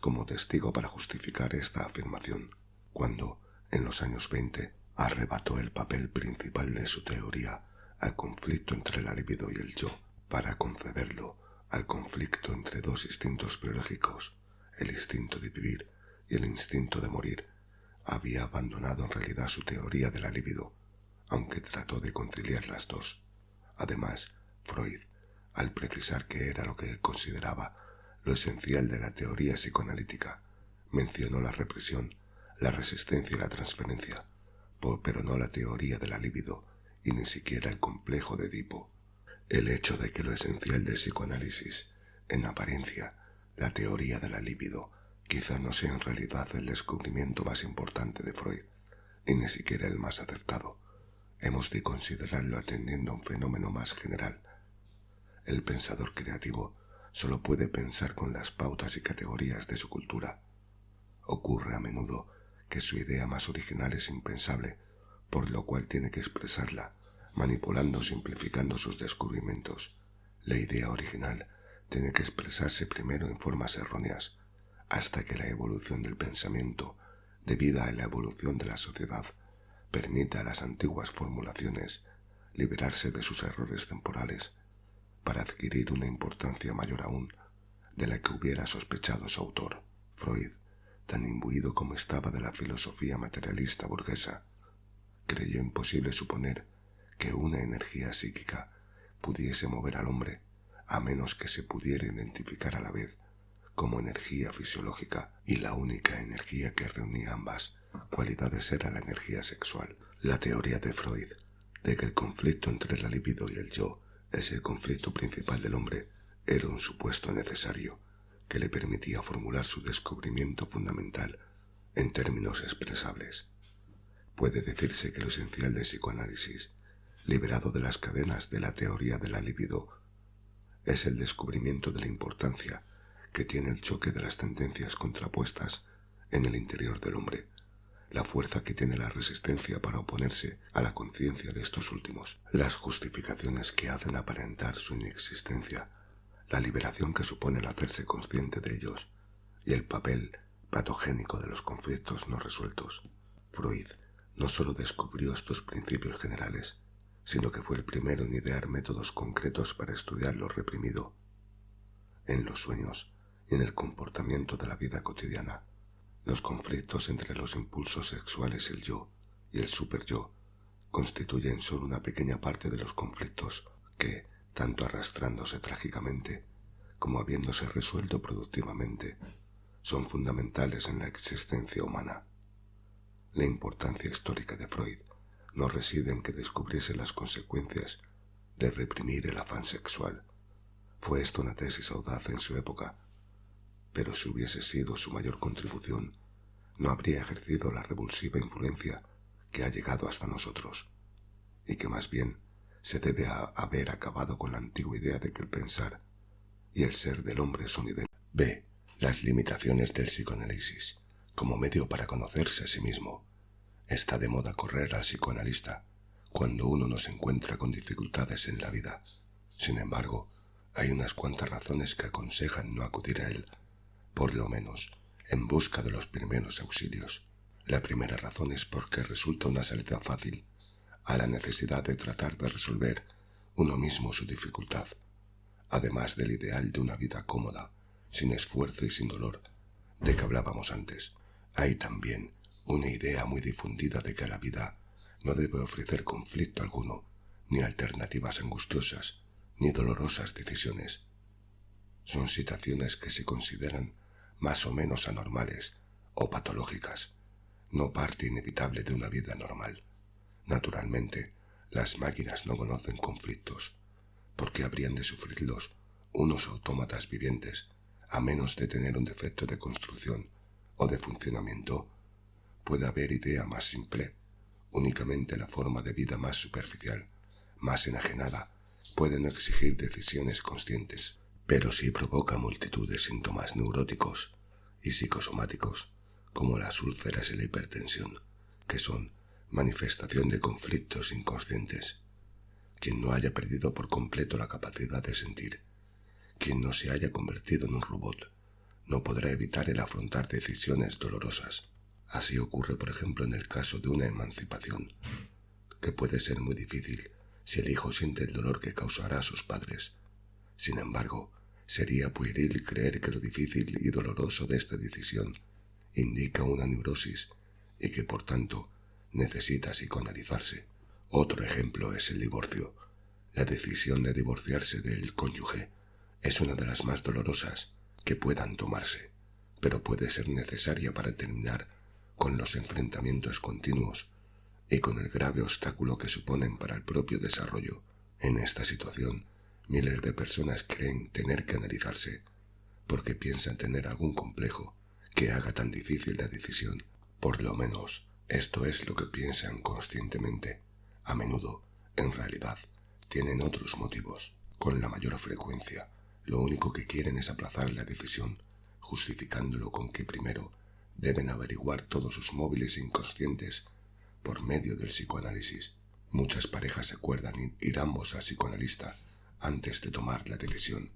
Speaker 1: como testigo para justificar esta afirmación, cuando, en los años 20, arrebató el papel principal de su teoría al conflicto entre la libido y el yo, para concederlo al conflicto entre dos instintos biológicos, el instinto de vivir y el instinto de morir. Había abandonado en realidad su teoría de la libido, aunque trató de conciliar las dos. Además, Freud, al precisar que era lo que consideraba lo esencial de la teoría psicoanalítica, mencionó la represión, la resistencia y la transferencia, pero no la teoría de la libido y ni siquiera el complejo de Edipo. El hecho de que lo esencial del psicoanálisis, en apariencia, la teoría de la libido, quizá no sea en realidad el descubrimiento más importante de Freud, y ni siquiera el más acertado. Hemos de considerarlo atendiendo a un fenómeno más general. El pensador creativo solo puede pensar con las pautas y categorías de su cultura. Ocurre a menudo que su idea más original es impensable, por lo cual tiene que expresarla, manipulando o simplificando sus descubrimientos. La idea original tiene que expresarse primero en formas erróneas, hasta que la evolución del pensamiento, debida a la evolución de la sociedad, permita a las antiguas formulaciones liberarse de sus errores temporales, para adquirir una importancia mayor aún de la que hubiera sospechado su autor. Freud, tan imbuido como estaba de la filosofía materialista burguesa, creyó imposible suponer que una energía psíquica pudiese mover al hombre, a menos que se pudiera identificar a la vez como energía fisiológica, y la única energía que reunía ambas cualidades era la energía sexual. La teoría de Freud de que el conflicto entre la libido y el yo es el conflicto principal del hombre era un supuesto necesario que le permitía formular su descubrimiento fundamental en términos expresables. Puede decirse que lo esencial del psicoanálisis, liberado de las cadenas de la teoría de la libido, es el descubrimiento de la importancia que tiene el choque de las tendencias contrapuestas en el interior del hombre, la fuerza que tiene la resistencia para oponerse a la conciencia de estos últimos, las justificaciones que hacen aparentar su inexistencia, la liberación que supone el hacerse consciente de ellos y el papel patogénico de los conflictos no resueltos. Freud no solo descubrió estos principios generales, sino que fue el primero en idear métodos concretos para estudiar lo reprimido en los sueños y en el comportamiento de la vida cotidiana. Los conflictos entre los impulsos sexuales, el yo y el superyo, constituyen solo una pequeña parte de los conflictos que, tanto arrastrándose trágicamente como habiéndose resuelto productivamente, son fundamentales en la existencia humana. La importancia histórica de Freud no reside en que descubriese las consecuencias de reprimir el afán sexual. Fue esto una tesis audaz en su época, pero si hubiese sido su mayor contribución, no habría ejercido la revulsiva influencia que ha llegado hasta nosotros, y que más bien se debe a haber acabado con la antigua idea de que el pensar y el ser del hombre son idénticos. B. Las limitaciones del psicoanálisis como medio para conocerse a sí mismo. Está de moda correr al psicoanalista cuando uno no se encuentra con dificultades en la vida. Sin embargo, hay unas cuantas razones que aconsejan no acudir a él, por lo menos en busca de los primeros auxilios. La primera razón es porque resulta una salida fácil a la necesidad de tratar de resolver uno mismo su dificultad, además del ideal de una vida cómoda, sin esfuerzo y sin dolor, de que hablábamos antes. Hay también una idea muy difundida de que la vida no debe ofrecer conflicto alguno, ni alternativas angustiosas, ni dolorosas decisiones. Son situaciones que se consideran más o menos anormales o patológicas, no parte inevitable de una vida normal. Naturalmente, las máquinas no conocen conflictos. ¿Por qué habrían de sufrirlos unos autómatas vivientes, a menos de tener un defecto de construcción o de funcionamiento? Puede haber idea más simple. Únicamente la forma de vida más superficial, más enajenada, puede no exigir decisiones conscientes, pero sí provoca multitud de síntomas neuróticos y psicosomáticos, como las úlceras y la hipertensión, que son manifestación de conflictos inconscientes. Quien no haya perdido por completo la capacidad de sentir, quien no se haya convertido en un robot, no podrá evitar el afrontar decisiones dolorosas. Así ocurre, por ejemplo, en el caso de una emancipación, que puede ser muy difícil si el hijo siente el dolor que causará a sus padres. Sin embargo, sería pueril creer que lo difícil y doloroso de esta decisión indica una neurosis y que, por tanto, necesita psicoanalizarse. Otro ejemplo es el divorcio. La decisión de divorciarse del cónyuge es una de las más dolorosas que puedan tomarse, pero puede ser necesaria para terminar con los enfrentamientos continuos y con el grave obstáculo que suponen para el propio desarrollo. En esta situación, miles de personas creen tener que analizarse, porque piensan tener algún complejo que haga tan difícil la decisión. Por lo menos, esto es lo que piensan conscientemente. A menudo, en realidad, tienen otros motivos. Con la mayor frecuencia, lo único que quieren es aplazar la decisión, justificándolo con que primero deben averiguar todos sus móviles inconscientes por medio del psicoanálisis. Muchas parejas acuerdan ir ambos al psicoanalista antes de tomar la decisión,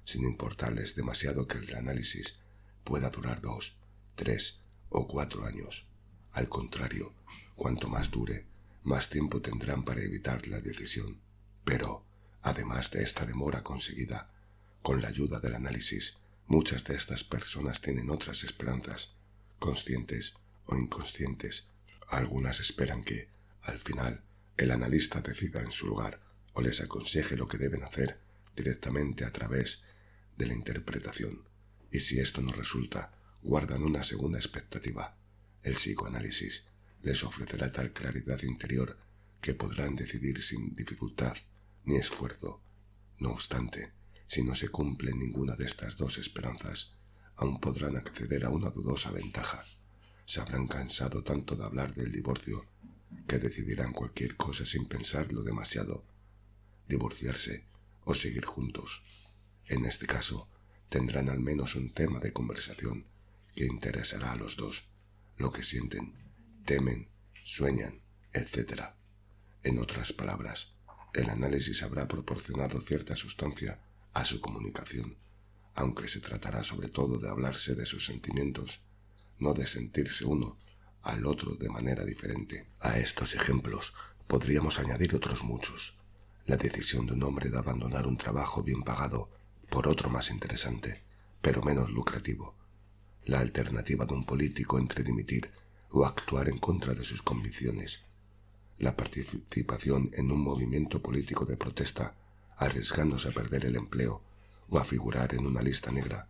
Speaker 1: sin importarles demasiado que el análisis pueda durar 2, 3 o 4 años. Al contrario, cuanto más dure, más tiempo tendrán para evitar la decisión. Pero, además de esta demora conseguida, con la ayuda del análisis, muchas de estas personas tienen otras esperanzas, conscientes o inconscientes. Algunas esperan que, al final, el analista decida en su lugar o les aconseje lo que deben hacer directamente a través de la interpretación. Y si esto no resulta, guardan una segunda expectativa. El psicoanálisis les ofrecerá tal claridad interior que podrán decidir sin dificultad ni esfuerzo. No obstante, si no se cumple ninguna de estas dos esperanzas, aún podrán acceder a una dudosa ventaja. Se habrán cansado tanto de hablar del divorcio que decidirán cualquier cosa sin pensarlo demasiado, divorciarse o seguir juntos. En este caso, tendrán al menos un tema de conversación que interesará a los dos, lo que sienten, temen, sueñan, etc. En otras palabras, el análisis habrá proporcionado cierta sustancia a su comunicación, aunque se tratará sobre todo de hablarse de sus sentimientos, no de sentirse uno al otro de manera diferente. A estos ejemplos podríamos añadir otros muchos. La decisión de un hombre de abandonar un trabajo bien pagado por otro más interesante, pero menos lucrativo. La alternativa de un político entre dimitir o actuar en contra de sus convicciones. La participación en un movimiento político de protesta, arriesgándose a perder el empleo o a figurar en una lista negra,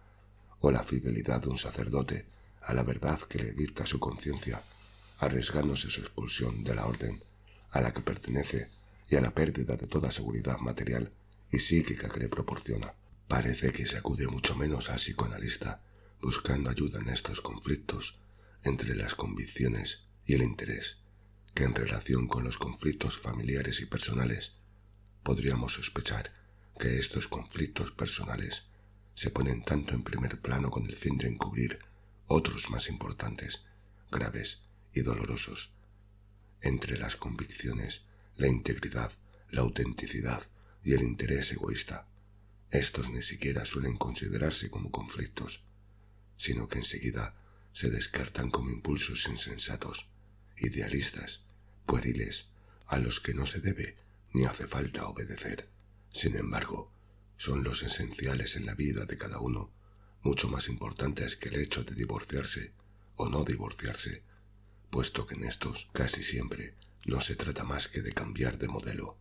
Speaker 1: o la fidelidad de un sacerdote a la verdad que le dicta su conciencia, arriesgándose su expulsión de la orden a la que pertenece y a la pérdida de toda seguridad material y psíquica que le proporciona. Parece que se acude mucho menos al psicoanalista buscando ayuda en estos conflictos entre las convicciones y el interés, que en relación con los conflictos familiares y personales. Podríamos sospechar que estos conflictos personales se ponen tanto en primer plano con el fin de encubrir otros más importantes, graves y dolorosos. Entre las convicciones, la integridad, la autenticidad y el interés egoísta. Estos ni siquiera suelen considerarse como conflictos, sino que enseguida se descartan como impulsos insensatos, idealistas, pueriles, a los que no se debe ni hace falta obedecer. Sin embargo, son los esenciales en la vida de cada uno, mucho más importantes que el hecho de divorciarse o no divorciarse, puesto que en estos casi siempre no se trata más que de cambiar de modelo.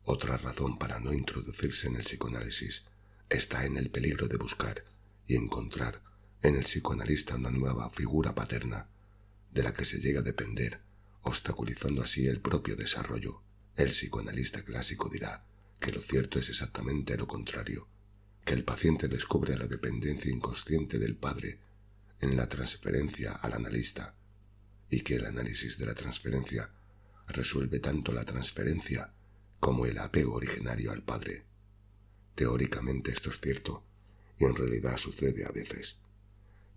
Speaker 1: Otra razón para no introducirse en el psicoanálisis está en el peligro de buscar y encontrar en el psicoanalista una nueva figura paterna de la que se llega a depender, obstaculizando así el propio desarrollo. El psicoanalista clásico dirá que lo cierto es exactamente lo contrario, que el paciente descubre la dependencia inconsciente del padre en la transferencia al analista y que el análisis de la transferencia resuelve tanto la transferencia como el apego originario al padre. Teóricamente esto es cierto y en realidad sucede a veces,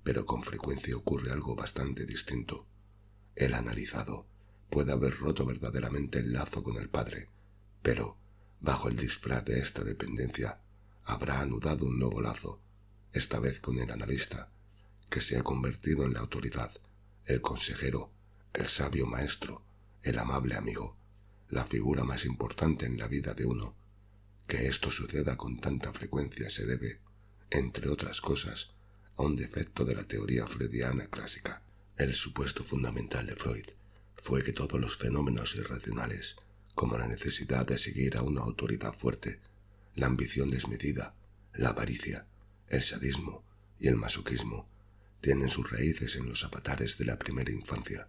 Speaker 1: pero con frecuencia ocurre algo bastante distinto. El analizado puede haber roto verdaderamente el lazo con el padre, pero bajo el disfraz de esta dependencia habrá anudado un nuevo lazo, esta vez con el analista, que se ha convertido en la autoridad, el consejero, el sabio maestro, el amable amigo, la figura más importante en la vida de uno. Que esto suceda con tanta frecuencia se debe, entre otras cosas, a un defecto de la teoría freudiana clásica. El supuesto fundamental de Freud fue que todos los fenómenos irracionales, como la necesidad de seguir a una autoridad fuerte, la ambición desmedida, la avaricia, el sadismo y el masoquismo, tienen sus raíces en los avatares de la primera infancia,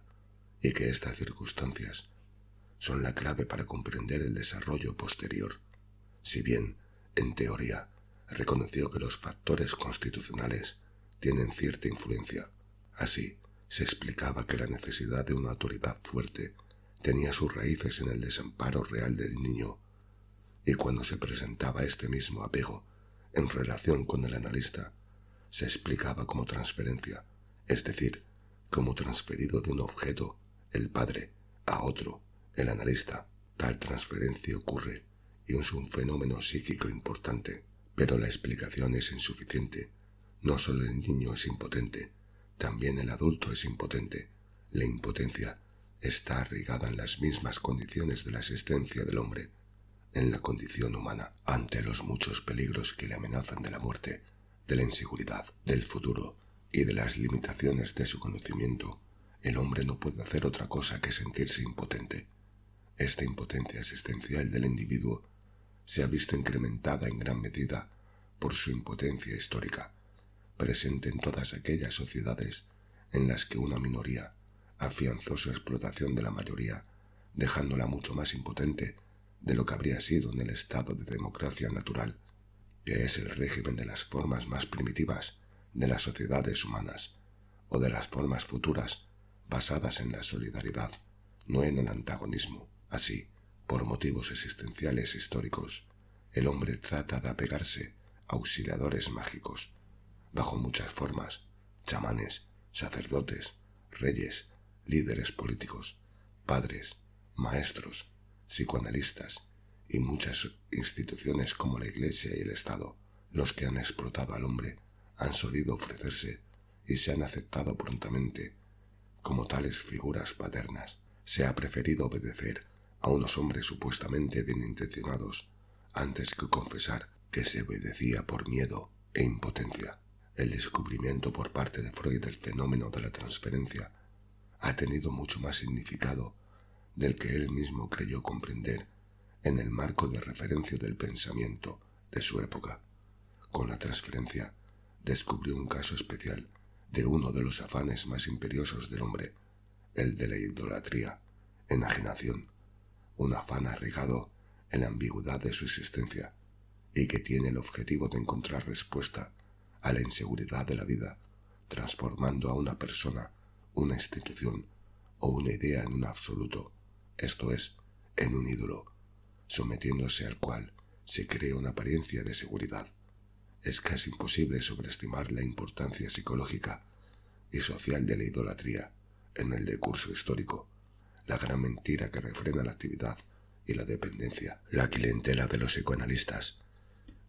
Speaker 1: y que estas circunstancias son la clave para comprender el desarrollo posterior. Si bien, en teoría, reconoció que los factores constitucionales tienen cierta influencia, así se explicaba que la necesidad de una autoridad fuerte tenía sus raíces en el desamparo real del niño, y cuando se presentaba este mismo apego en relación con el analista, se explicaba como transferencia, es decir, como transferido de un objeto, el padre, a otro, el analista. Tal transferencia ocurre y es un fenómeno psíquico importante, pero la explicación es insuficiente. No solo el niño es impotente, también el adulto es impotente. La impotencia está arraigada en las mismas condiciones de la existencia del hombre, en la condición humana, ante los muchos peligros que le amenazan de la muerte, de la inseguridad, del futuro y de las limitaciones de su conocimiento. El hombre no puede hacer otra cosa que sentirse impotente. Esta impotencia existencial del individuo se ha visto incrementada en gran medida por su impotencia histórica, presente en todas aquellas sociedades en las que una minoría afianzó su explotación de la mayoría, dejándola mucho más impotente de lo que habría sido en el estado de democracia natural, que es el régimen de las formas más primitivas de las sociedades humanas, o de las formas futuras basadas en la solidaridad, no en el antagonismo. Así, por motivos existenciales históricos, el hombre trata de apegarse a auxiliadores mágicos, bajo muchas formas: chamanes, sacerdotes, reyes, líderes políticos, padres, maestros, psicoanalistas y muchas instituciones como la Iglesia y el Estado. Los que han explotado al hombre han solido ofrecerse y se han aceptado prontamente como tales figuras paternas. Se ha preferido obedecer a unos hombres supuestamente bien intencionados antes que confesar que se obedecía por miedo e impotencia. El descubrimiento por parte de Freud del fenómeno de la transferencia ha tenido mucho más significado del que él mismo creyó comprender en el marco de referencia del pensamiento de su época. Con la transferencia descubrió un caso especial de uno de los afanes más imperiosos del hombre, el de la idolatría, enajenación, un afán arraigado en la ambigüedad de su existencia y que tiene el objetivo de encontrar respuesta a la inseguridad de la vida, transformando a una persona, una institución o una idea en un absoluto, esto es, en un ídolo, sometiéndose al cual se crea una apariencia de seguridad. Es casi imposible sobreestimar la importancia psicológica y social de la idolatría en el decurso histórico, la gran mentira que refrena la actividad y la dependencia. La clientela de los psicoanalistas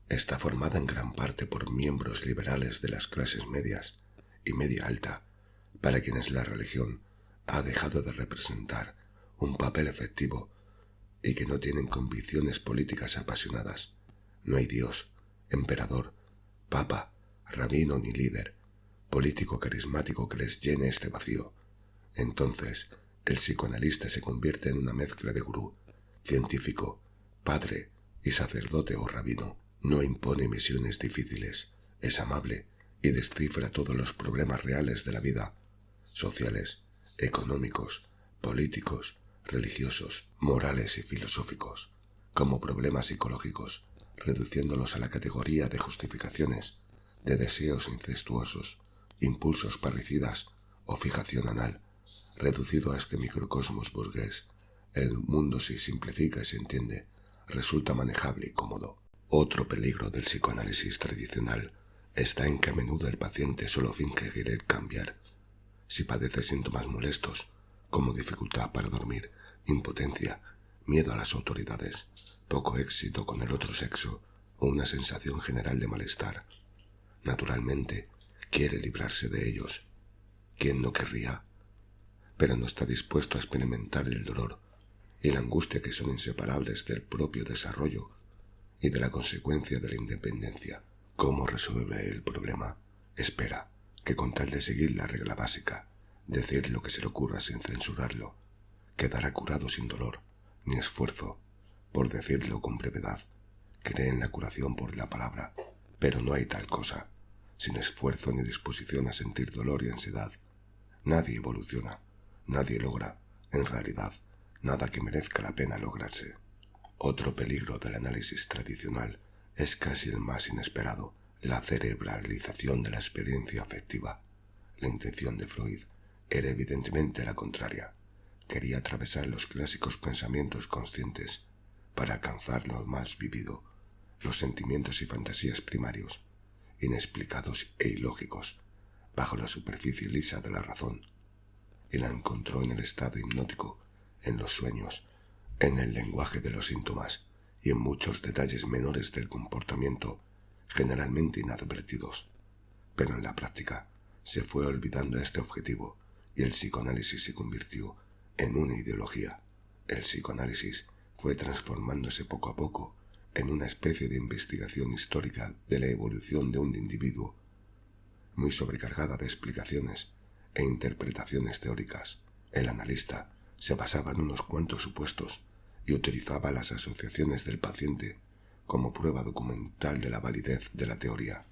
Speaker 1: está formada en gran parte por miembros liberales de las clases medias y media alta, para quienes la religión ha dejado de representar un papel efectivo y que no tienen convicciones políticas apasionadas. No hay Dios, emperador, papa, rabino ni líder político carismático que les llene este vacío. Entonces, el psicoanalista se convierte en una mezcla de gurú, científico, padre y sacerdote o rabino. No impone misiones difíciles, es amable y descifra todos los problemas reales de la vida, sociales, económicos, políticos, religiosos, morales y filosóficos, como problemas psicológicos, reduciéndolos a la categoría de justificaciones, de deseos incestuosos, impulsos parricidas o fijación anal. Reducido a este microcosmos burgués, el mundo se simplifica y se entiende, resulta manejable y cómodo. Otro peligro del psicoanálisis tradicional está en que a menudo el paciente solo finge querer cambiar. Si padece síntomas molestos, como dificultad para dormir, impotencia, miedo a las autoridades, poco éxito con el otro sexo o una sensación general de malestar, naturalmente quiere librarse de ellos. ¿Quién no querría? Pero no está dispuesto a experimentar el dolor y la angustia que son inseparables del propio desarrollo y de la consecuencia de la independencia. ¿Cómo resuelve el problema? Espera que con tal de seguir la regla básica, decir lo que se le ocurra sin censurarlo, quedará curado sin dolor ni esfuerzo, por decirlo con brevedad. Cree en la curación por la palabra, pero no hay tal cosa, sin esfuerzo ni disposición a sentir dolor y ansiedad. Nadie evoluciona, nadie logra, en realidad, nada que merezca la pena lograrse. Otro peligro del análisis tradicional es casi el más inesperado, la cerebralización de la experiencia afectiva. La intención de Freud era evidentemente la contraria. Quería atravesar los clásicos pensamientos conscientes para alcanzar lo más vivido, los sentimientos y fantasías primarios, inexplicados e ilógicos, bajo la superficie lisa de la razón. Y la encontró en el estado hipnótico, en los sueños, en el lenguaje de los síntomas y en muchos detalles menores del comportamiento, generalmente inadvertidos. Pero en la práctica se fue olvidando este objetivo y el psicoanálisis se convirtió en una ideología. El psicoanálisis fue transformándose poco a poco en una especie de investigación histórica de la evolución de un individuo, muy sobrecargada de explicaciones e interpretaciones teóricas. El analista se basaba en unos cuantos supuestos y utilizaba las asociaciones del paciente como prueba documental de la validez de la teoría.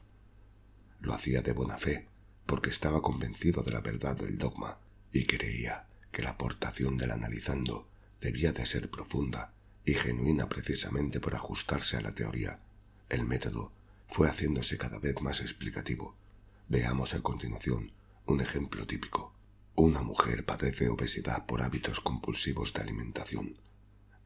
Speaker 1: Lo hacía de buena fe, porque estaba convencido de la verdad del dogma y creía que la aportación del analizando debía de ser profunda y genuina precisamente por ajustarse a la teoría. El método fue haciéndose cada vez más explicativo. Veamos a continuación un ejemplo típico. Una mujer padece obesidad por hábitos compulsivos de alimentación.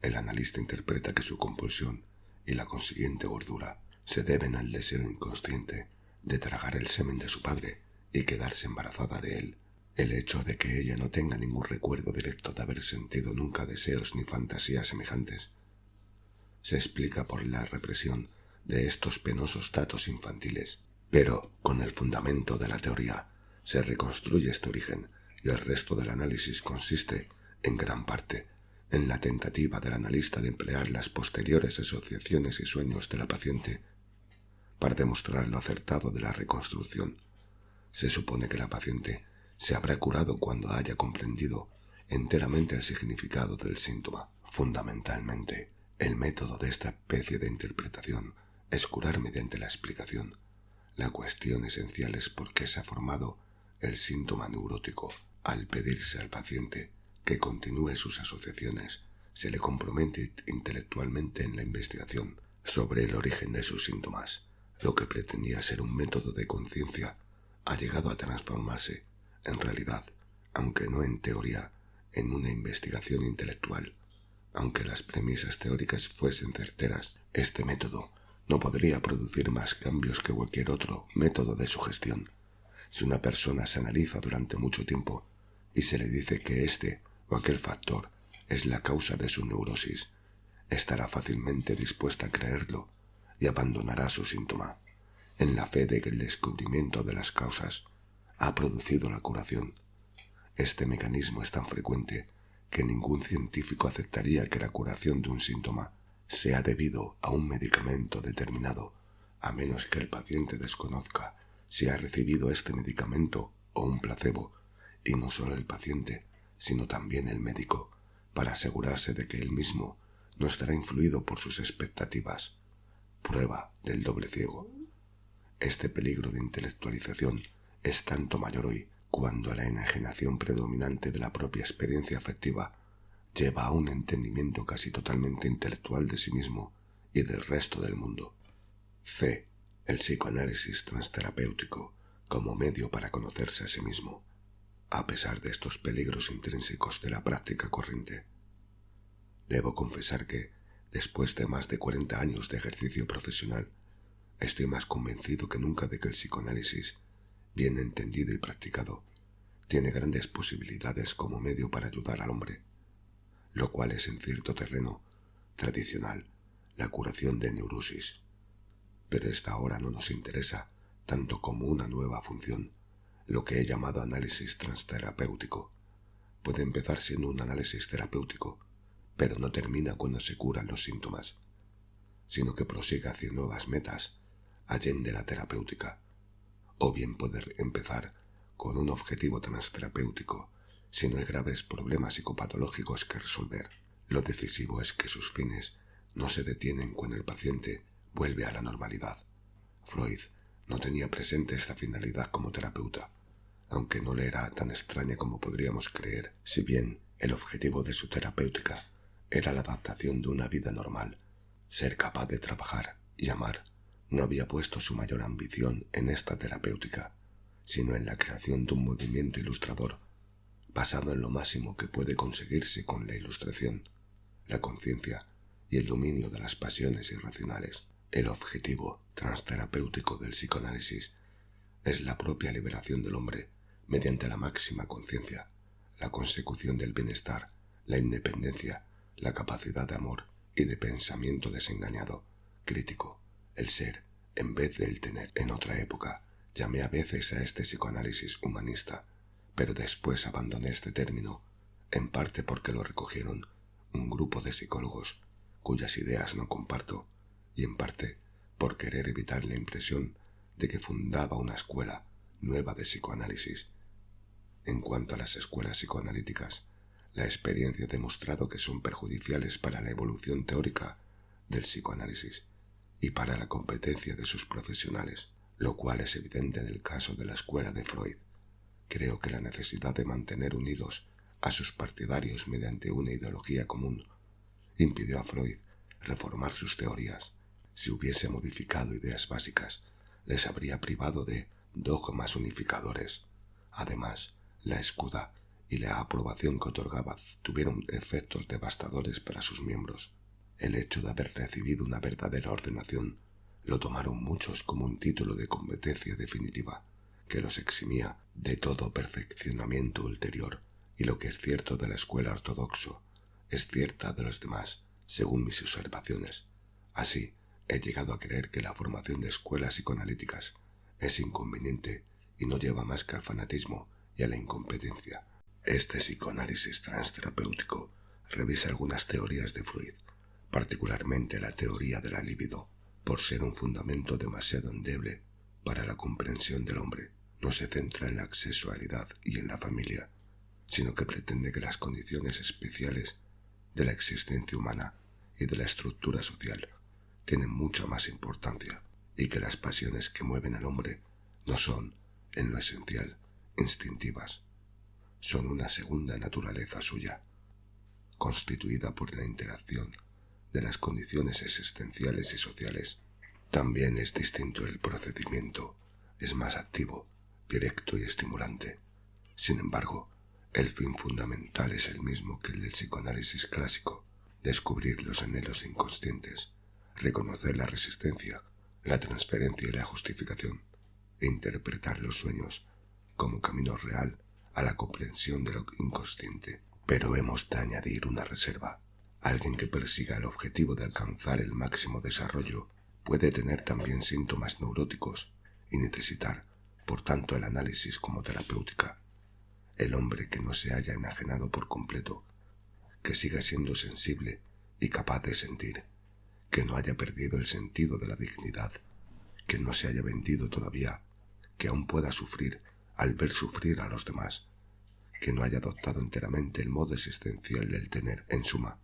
Speaker 1: El analista interpreta que su compulsión y la consiguiente gordura se deben al deseo inconsciente de tragar el semen de su padre y quedarse embarazada de él. El hecho de que ella no tenga ningún recuerdo directo de haber sentido nunca deseos ni fantasías semejantes se explica por la represión de estos penosos datos infantiles. Pero, con el fundamento de la teoría, se reconstruye este origen y el resto del análisis consiste, en gran parte, en la tentativa del analista de emplear las posteriores asociaciones y sueños de la paciente para demostrar lo acertado de la reconstrucción. Se supone que la paciente se habrá curado cuando haya comprendido enteramente el significado del síntoma. Fundamentalmente, el método de esta especie de interpretación es curar mediante la explicación. La cuestión esencial es por qué se ha formado el síntoma neurótico. Al pedirse al paciente que continúe sus asociaciones, se le compromete intelectualmente en la investigación sobre el origen de sus síntomas. Lo que pretendía ser un método de conciencia ha llegado a transformarse, en realidad, aunque no en teoría, en una investigación intelectual. Aunque las premisas teóricas fuesen certeras, este método no podría producir más cambios que cualquier otro método de sugestión. Si una persona se analiza durante mucho tiempo y se le dice que este o aquel factor es la causa de su neurosis, estará fácilmente dispuesta a creerlo y abandonará su síntoma, en la fe de que el descubrimiento de las causas ha producido la curación. Este mecanismo es tan frecuente que ningún científico aceptaría que la curación de un síntoma sea debido a un medicamento determinado, a menos que el paciente desconozca si ha recibido este medicamento o un placebo, y no solo el paciente, sino también el médico, para asegurarse de que él mismo no estará influido por sus expectativas. prueba del doble ciego. Este peligro de intelectualización es tanto mayor hoy cuando la enajenación predominante de la propia experiencia afectiva lleva a un entendimiento casi totalmente intelectual de sí mismo y del resto del mundo. C. El psicoanálisis transterapéutico como medio para conocerse a sí mismo, a pesar de estos peligros intrínsecos de la práctica corriente. Debo confesar que, después de más de 40 años de ejercicio profesional, estoy más convencido que nunca de que el psicoanálisis, bien entendido y practicado, tiene grandes posibilidades como medio para ayudar al hombre, lo cual es en cierto terreno tradicional la curación de neurosis. Pero esta ahora no nos interesa tanto como una nueva función, lo que he llamado análisis transterapéutico. Puede empezar siendo un análisis terapéutico, pero no termina cuando se curan los síntomas, sino que prosigue hacia nuevas metas, allende la terapéutica, o bien poder empezar con un objetivo transterapéutico si no hay graves problemas psicopatológicos que resolver. Lo decisivo es que sus fines no se detienen cuando el paciente vuelve a la normalidad. Freud no tenía presente esta finalidad como terapeuta, aunque no le era tan extraña como podríamos creer, si bien el objetivo de su terapéutica era la adaptación de una vida normal, ser capaz de trabajar y amar. No había puesto su mayor ambición en esta terapéutica, sino en la creación de un movimiento ilustrador, basado en lo máximo que puede conseguirse con la ilustración, la conciencia y el dominio de las pasiones irracionales. El objetivo transterapéutico del psicoanálisis es la propia liberación del hombre mediante la máxima conciencia, la consecución del bienestar, la independencia, la capacidad de amor y de pensamiento desengañado, crítico, el ser en vez del tener. En otra época llamé a veces a este psicoanálisis humanista, pero después abandoné este término, en parte porque lo recogieron un grupo de psicólogos cuyas ideas no comparto, y en parte por querer evitar la impresión de que fundaba una escuela nueva de psicoanálisis. En cuanto a las escuelas psicoanalíticas, la experiencia ha demostrado que son perjudiciales para la evolución teórica del psicoanálisis y para la competencia de sus profesionales, lo cual es evidente en el caso de la escuela de Freud. Creo que la necesidad de mantener unidos a sus partidarios mediante una ideología común impidió a Freud reformar sus teorías. Si hubiese modificado ideas básicas, les habría privado de dogmas unificadores. Además, la escuda y la aprobación que otorgaba tuvieron efectos devastadores para sus miembros. El hecho de haber recibido una verdadera ordenación lo tomaron muchos como un título de competencia definitiva que los eximía de todo perfeccionamiento ulterior, y lo que es cierto de la escuela ortodoxo es cierta de los demás, según mis observaciones. Así, he llegado a creer que la formación de escuelas psicoanalíticas es inconveniente y no lleva más que al fanatismo y a la incompetencia. Este psicoanálisis transterapéutico revisa algunas teorías de Freud, particularmente la teoría de la libido, por ser un fundamento demasiado endeble para la comprensión del hombre. No se centra en la sexualidad y en la familia, sino que pretende que las condiciones especiales de la existencia humana y de la estructura social tienen mucha más importancia, y que las pasiones que mueven al hombre no son, en lo esencial, instintivas. Son una segunda naturaleza suya, constituida por la interacción de las condiciones existenciales y sociales. También es distinto el procedimiento, es más activo, directo y estimulante. Sin embargo, el fin fundamental es el mismo que el del psicoanálisis clásico: descubrir los anhelos inconscientes, reconocer la resistencia, la transferencia y la justificación, e interpretar los sueños como camino real a la comprensión de lo inconsciente. Pero hemos de añadir una reserva. Alguien que persiga el objetivo de alcanzar el máximo desarrollo puede tener también síntomas neuróticos y necesitar, por tanto, el análisis como terapéutica. El hombre que no se haya enajenado por completo, que siga siendo sensible y capaz de sentir, que no haya perdido el sentido de la dignidad, que no se haya vendido todavía, que aún pueda sufrir al ver sufrir a los demás, que no haya adoptado enteramente el modo existencial del tener. En suma,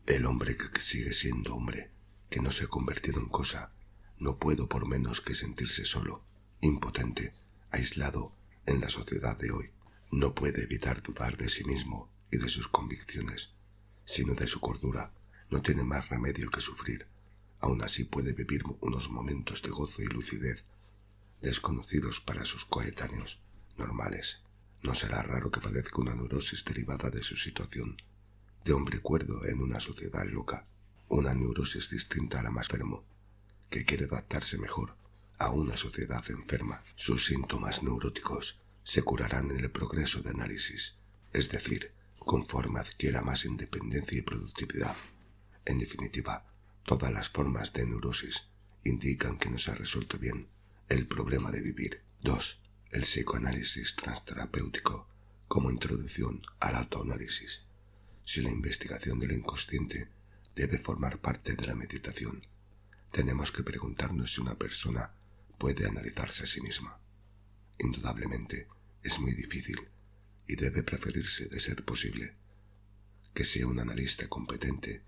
Speaker 1: el hombre que sigue siendo hombre, que no se ha convertido en cosa, no puedo por menos que sentirse solo, impotente, aislado en la sociedad de hoy. No puede evitar dudar de sí mismo y de sus convicciones, sino de su cordura. No tiene más remedio que sufrir. Aún así puede vivir unos momentos de gozo y lucidez desconocidos para sus coetáneos normales. No será raro que padezca una neurosis derivada de su situación de hombre cuerdo en una sociedad loca, una neurosis distinta a la más enfermo, que quiere adaptarse mejor a una sociedad enferma. Sus síntomas neuróticos se curarán en el progreso de análisis, es decir, conforme adquiera más independencia y productividad. En definitiva, todas las formas de neurosis indican que no se ha resuelto bien el problema de vivir. 2. El psicoanálisis transterapéutico como introducción al autoanálisis. Si la investigación de lo inconsciente debe formar parte de la meditación, tenemos que preguntarnos si una persona puede analizarse a sí misma. Indudablemente, es muy difícil y debe preferirse, de ser posible, que sea un analista competente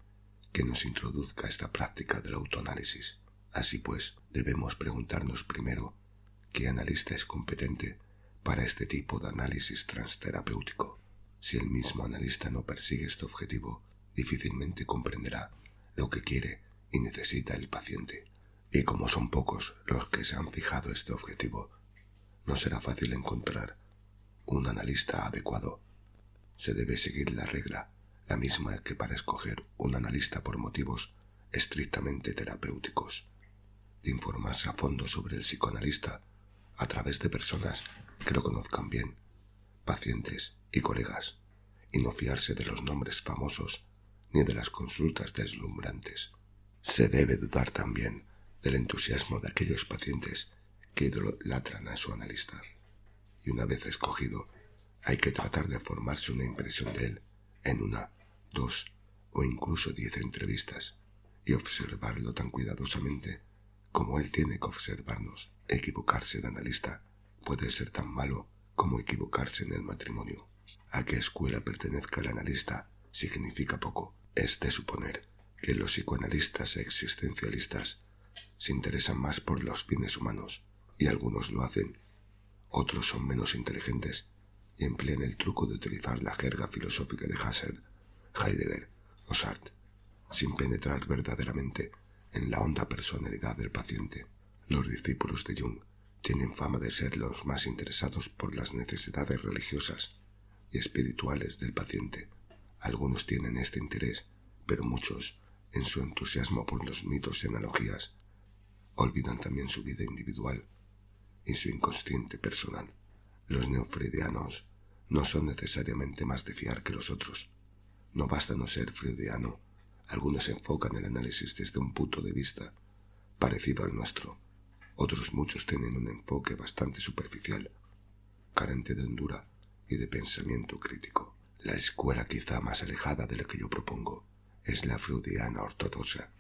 Speaker 1: que nos introduzca esta práctica del autoanálisis. Así pues, debemos preguntarnos primero qué analista es competente para este tipo de análisis transterapéutico. Si el mismo analista no persigue este objetivo, difícilmente comprenderá lo que quiere y necesita el paciente. Y como son pocos los que se han fijado este objetivo, no será fácil encontrar un analista adecuado. Se debe seguir la regla, la misma que para escoger un analista por motivos estrictamente terapéuticos, de informarse a fondo sobre el psicoanalista a través de personas que lo conozcan bien, pacientes y colegas, y no fiarse de los nombres famosos ni de las consultas deslumbrantes. Se debe dudar también del entusiasmo de aquellos pacientes que idolatran a su analista, y una vez escogido, hay que tratar de formarse una impresión de él en 1, 2 o incluso 10 entrevistas, y observarlo tan cuidadosamente como él tiene que observarnos. Equivocarse de analista puede ser tan malo como equivocarse en el matrimonio. A qué escuela pertenezca el analista significa poco. Es de suponer que los psicoanalistas existencialistas se interesan más por los fines humanos, y algunos lo hacen. Otros son menos inteligentes y emplean el truco de utilizar la jerga filosófica de Husserl, Heidegger o Sartre, sin penetrar verdaderamente en la honda personalidad del paciente. Los discípulos de Jung tienen fama de ser los más interesados por las necesidades religiosas y espirituales del paciente. Algunos tienen este interés, pero muchos, en su entusiasmo por los mitos y analogías, olvidan también su vida individual y su inconsciente personal. Los neofreudianos no son necesariamente más de fiar que los otros. No basta no ser freudiano. Algunos enfocan el análisis desde un punto de vista parecido al nuestro. Otros muchos tienen un enfoque bastante superficial, carente de hondura y de pensamiento crítico. La escuela quizá más alejada de lo que yo propongo es la freudiana ortodoxa,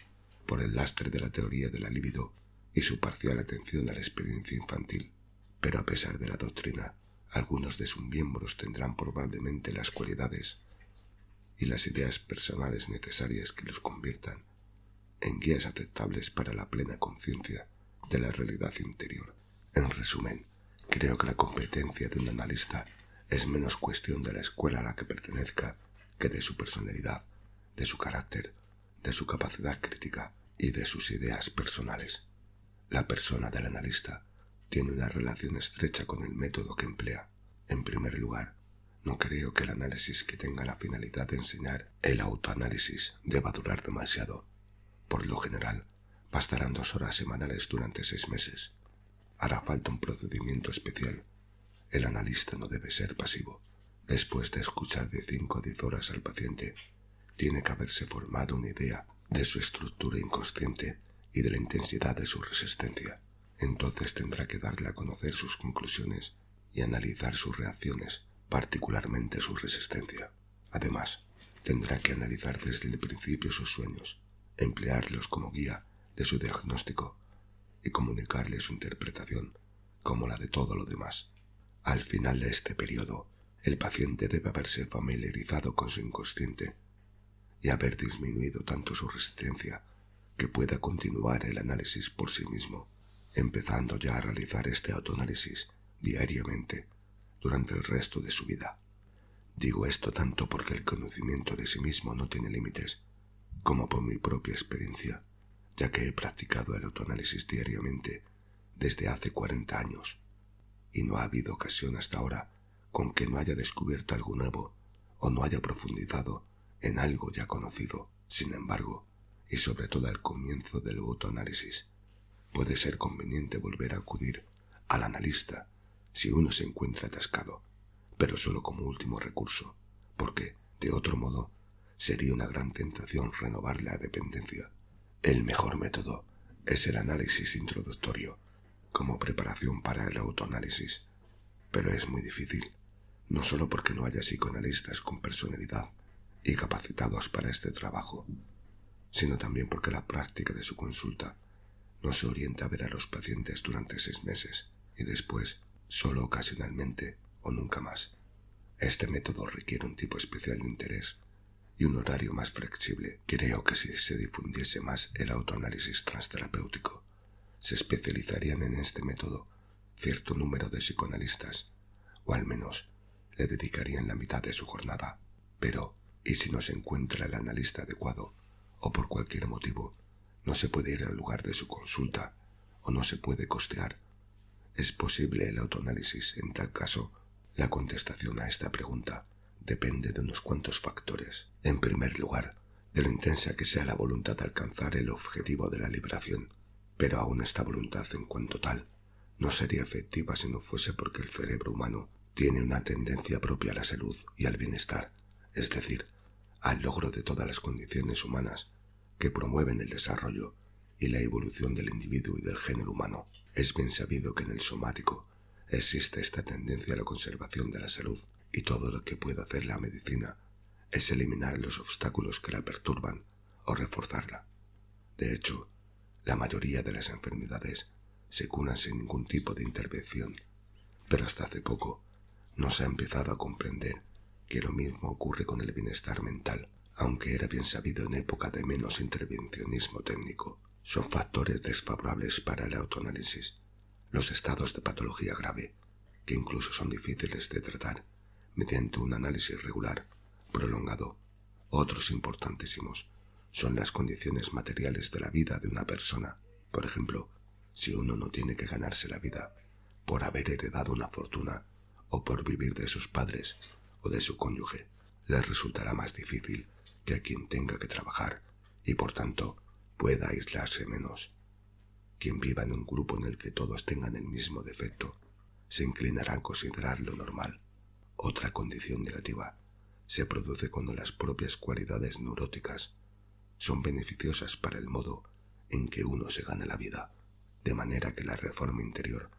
Speaker 1: por el lastre de la teoría de la libido y su parcial atención a la experiencia infantil. Pero a pesar de la doctrina, algunos de sus miembros tendrán probablemente las cualidades y las ideas personales necesarias que los conviertan en guías aceptables para la plena conciencia de la realidad interior. En resumen, creo que la competencia de un analista es menos cuestión de la escuela a la que pertenezca que de su personalidad, de su carácter, de su capacidad crítica y de sus ideas personales. La persona del analista tiene una relación estrecha con el método que emplea. En primer lugar, no creo que el análisis que tenga la finalidad de enseñar el autoanálisis deba durar demasiado. Por lo general, bastarán 2 horas semanales durante 6 meses. Hará falta un procedimiento especial. El analista no debe ser pasivo. Después de escuchar de 5 a 10 horas al paciente, tiene que haberse formado una idea de su estructura inconsciente y de la intensidad de su resistencia. Entonces tendrá que darle a conocer sus conclusiones y analizar sus reacciones, particularmente su resistencia. Además, tendrá que analizar desde el principio sus sueños, emplearlos como guía de su diagnóstico y comunicarle su interpretación, como la de todo lo demás. Al final de este periodo, el paciente debe haberse familiarizado con su inconsciente y haber disminuido tanto su resistencia que pueda continuar el análisis por sí mismo, empezando ya a realizar este autoanálisis diariamente durante el resto de su vida. Digo esto tanto porque el conocimiento de sí mismo no tiene límites, como por mi propia experiencia, ya que he practicado el autoanálisis diariamente desde hace 40 años, y no ha habido ocasión hasta ahora con que no haya descubierto algo nuevo o no haya profundizado en algo ya conocido. Sin embargo, y sobre todo al comienzo del autoanálisis, puede ser conveniente volver a acudir al analista si uno se encuentra atascado, pero solo como último recurso, porque, de otro modo, sería una gran tentación renovar la dependencia. El mejor método es el análisis introductorio, como preparación para el autoanálisis, pero es muy difícil, no solo porque no haya psicoanalistas con personalidad y capacitados para este trabajo, sino también porque la práctica de su consulta no se orienta a ver a los pacientes durante 6 meses y después solo ocasionalmente o nunca más. Este método requiere un tipo especial de interés y un horario más flexible. Creo que si se difundiese más el autoanálisis transterapéutico, se especializarían en este método cierto número de psicoanalistas, o al menos le dedicarían la mitad de su jornada. Pero, ¿y si no se encuentra el analista adecuado, o por cualquier motivo no se puede ir al lugar de su consulta, o no se puede costear? ¿Es posible el autoanálisis en tal caso? La contestación a esta pregunta depende de unos cuantos factores. En primer lugar, de lo intensa que sea la voluntad de alcanzar el objetivo de la liberación, pero aún esta voluntad en cuanto tal no sería efectiva si no fuese porque el cerebro humano tiene una tendencia propia a la salud y al bienestar, es decir, al logro de todas las condiciones humanas que promueven el desarrollo y la evolución del individuo y del género humano. Es bien sabido que en el somático existe esta tendencia a la conservación de la salud, y todo lo que puede hacer la medicina es eliminar los obstáculos que la perturban o reforzarla. De hecho, la mayoría de las enfermedades se curan sin ningún tipo de intervención, pero hasta hace poco no se ha empezado a comprender que lo mismo ocurre con el bienestar mental, aunque era bien sabido en época de menos intervencionismo técnico. Son factores desfavorables para el autoanálisis los estados de patología grave, que incluso son difíciles de tratar mediante un análisis regular, prolongado. Otros importantísimos son las condiciones materiales de la vida de una persona. Por ejemplo, si uno no tiene que ganarse la vida por haber heredado una fortuna o por vivir de sus padres o de su cónyuge, le resultará más difícil que a quien tenga que trabajar y por tanto pueda aislarse menos. Quien viva en un grupo en el que todos tengan el mismo defecto se inclinará a considerar lo normal. Otra condición negativa se produce cuando las propias cualidades neuróticas son beneficiosas para el modo en que uno se gana la vida, de manera que la reforma interior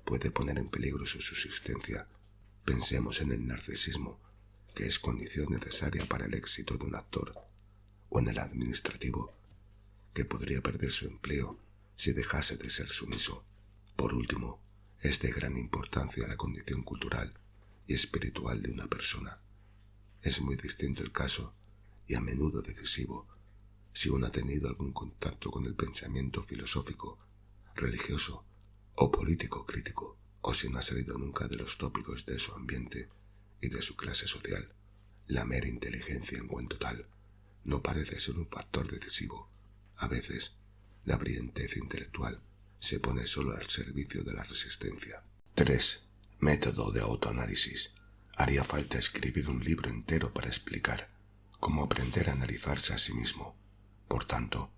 Speaker 1: puede poner en peligro su subsistencia. Pensemos en el narcisismo, que es condición necesaria para el éxito de un actor, o en el administrativo, que podría perder su empleo si dejase de ser sumiso. Por último, es de gran importancia la condición cultural y espiritual de una persona. Es muy distinto el caso, y a menudo decisivo, si uno ha tenido algún contacto con el pensamiento filosófico, religioso o político crítico, o si no ha salido nunca de los tópicos de su ambiente y de su clase social. La mera inteligencia en cuanto tal no parece ser un factor decisivo. A veces, la brillantez intelectual se pone solo al servicio de la resistencia. 3. Método de autoanálisis. Haría falta escribir un libro entero para explicar cómo aprender a analizarse a sí mismo. Por tanto,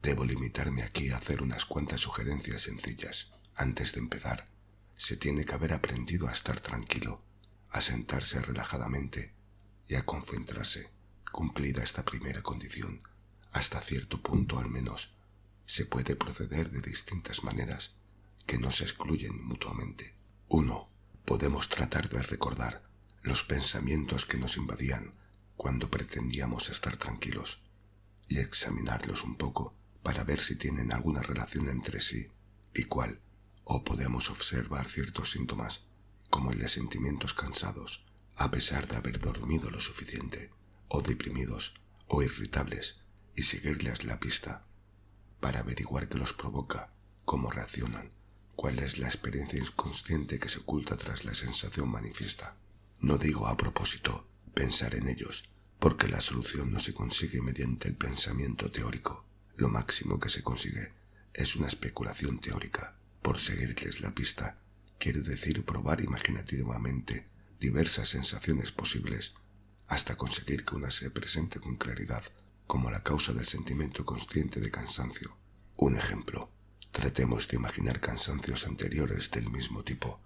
Speaker 1: debo limitarme aquí a hacer unas cuantas sugerencias sencillas. Antes de empezar, se tiene que haber aprendido a estar tranquilo, a sentarse relajadamente y a concentrarse. Cumplida esta primera condición, hasta cierto punto al menos, se puede proceder de distintas maneras que no se excluyen mutuamente. 1. Podemos tratar de recordar los pensamientos que nos invadían cuando pretendíamos estar tranquilos y examinarlos un poco para ver si tienen alguna relación entre sí y cuál, o podemos observar ciertos síntomas, como el de sentimientos cansados, a pesar de haber dormido lo suficiente, o deprimidos, o irritables, y seguirles la pista. para averiguar qué los provoca, cómo reaccionan, cuál es la experiencia inconsciente que se oculta tras la sensación manifiesta. No digo a propósito pensar en ellos, porque la solución no se consigue mediante el pensamiento teórico. Lo máximo que se consigue es una especulación teórica. Por seguirles la pista, quiere decir probar imaginativamente diversas sensaciones posibles hasta conseguir que una se presente con claridad como la causa del sentimiento consciente de cansancio. Un ejemplo: tratemos de imaginar cansancios anteriores del mismo tipo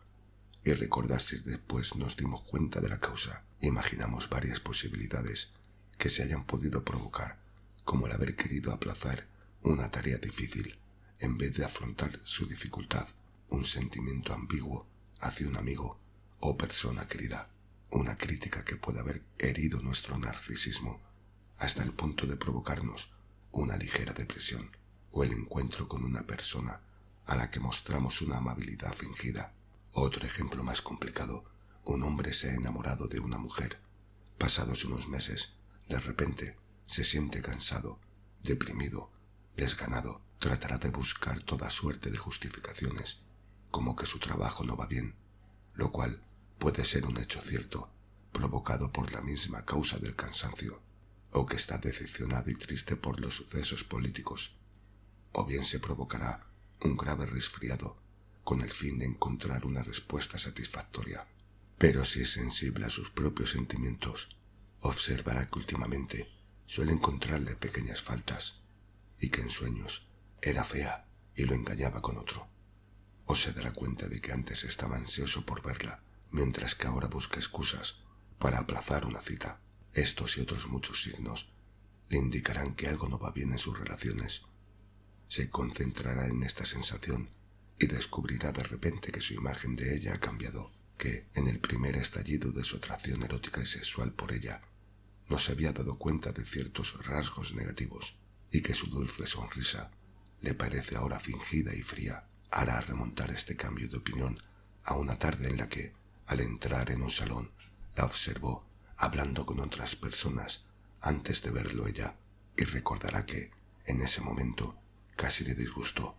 Speaker 1: y recordar si después nos dimos cuenta de la causa. Imaginamos varias posibilidades que se hayan podido provocar, como el haber querido aplazar una tarea difícil en vez de afrontar su dificultad, un sentimiento ambiguo hacia un amigo o persona querida, una crítica que puede haber herido nuestro narcisismo hasta el punto de provocarnos una ligera depresión, o el encuentro con una persona a la que mostramos una amabilidad fingida. Otro ejemplo más complicado: un hombre se ha enamorado de una mujer. Pasados unos meses, de repente, se siente cansado, deprimido, desganado. Tratará de buscar toda suerte de justificaciones, como que su trabajo no va bien, lo cual puede ser un hecho cierto, provocado por la misma causa del cansancio, o que está decepcionado y triste por los sucesos políticos, o bien se provocará un grave resfriado con el fin de encontrar una respuesta satisfactoria. Pero si es sensible a sus propios sentimientos, observará que últimamente suele encontrarle pequeñas faltas y que en sueños era fea y lo engañaba con otro. O se dará cuenta de que antes estaba ansioso por verla, mientras que ahora busca excusas para aplazar una cita. Estos y otros muchos signos le indicarán que algo no va bien en sus relaciones. Se concentrará en esta sensación y descubrirá de repente que su imagen de ella ha cambiado, que en el primer estallido de su atracción erótica y sexual por ella no se había dado cuenta de ciertos rasgos negativos, y que su dulce sonrisa le parece ahora fingida y fría. Hará remontar este cambio de opinión a una tarde en la que, al entrar en un salón, la observó hablando con otras personas antes de verlo ella, y recordará que, en ese momento, casi le disgustó,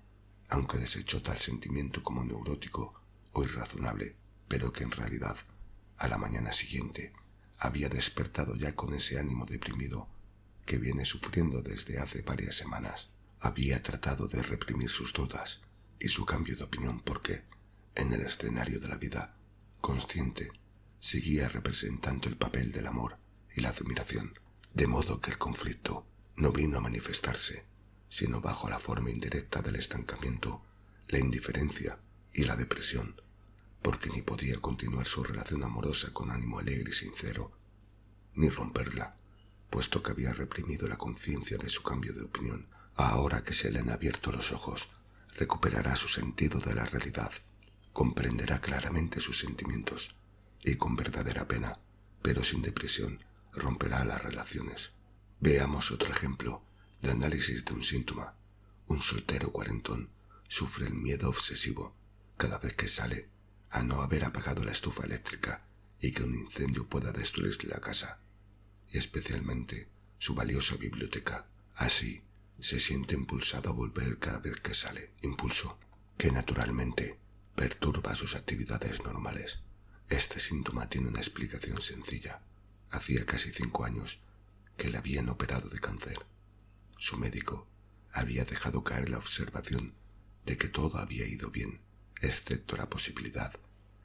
Speaker 1: aunque desechó tal sentimiento como neurótico o irrazonable, pero que en realidad, a la mañana siguiente, había despertado ya con ese ánimo deprimido que viene sufriendo desde hace varias semanas. Había tratado de reprimir sus dudas y su cambio de opinión porque, en el escenario de la vida consciente, seguía representando el papel del amor y la admiración, de modo que el conflicto no vino a manifestarse, sino bajo la forma indirecta del estancamiento, la indiferencia y la depresión, porque ni podía continuar su relación amorosa con ánimo alegre y sincero, ni romperla, puesto que había reprimido la conciencia de su cambio de opinión. Ahora que se le han abierto los ojos, recuperará su sentido de la realidad, comprenderá claramente sus sentimientos y con verdadera pena, pero sin depresión, romperá las relaciones. Veamos otro ejemplo de análisis de un síntoma. Un soltero cuarentón sufre el miedo obsesivo cada vez que sale a no haber apagado la estufa eléctrica y que un incendio pueda destruirle la casa, y especialmente su valiosa biblioteca. Así, se siente impulsado a volver cada vez que sale, impulso que naturalmente perturba sus actividades normales. Este síntoma tiene una explicación sencilla. Hacía casi 5 años que le habían operado de cáncer. Su médico había dejado caer la observación de que todo había ido bien, excepto la posibilidad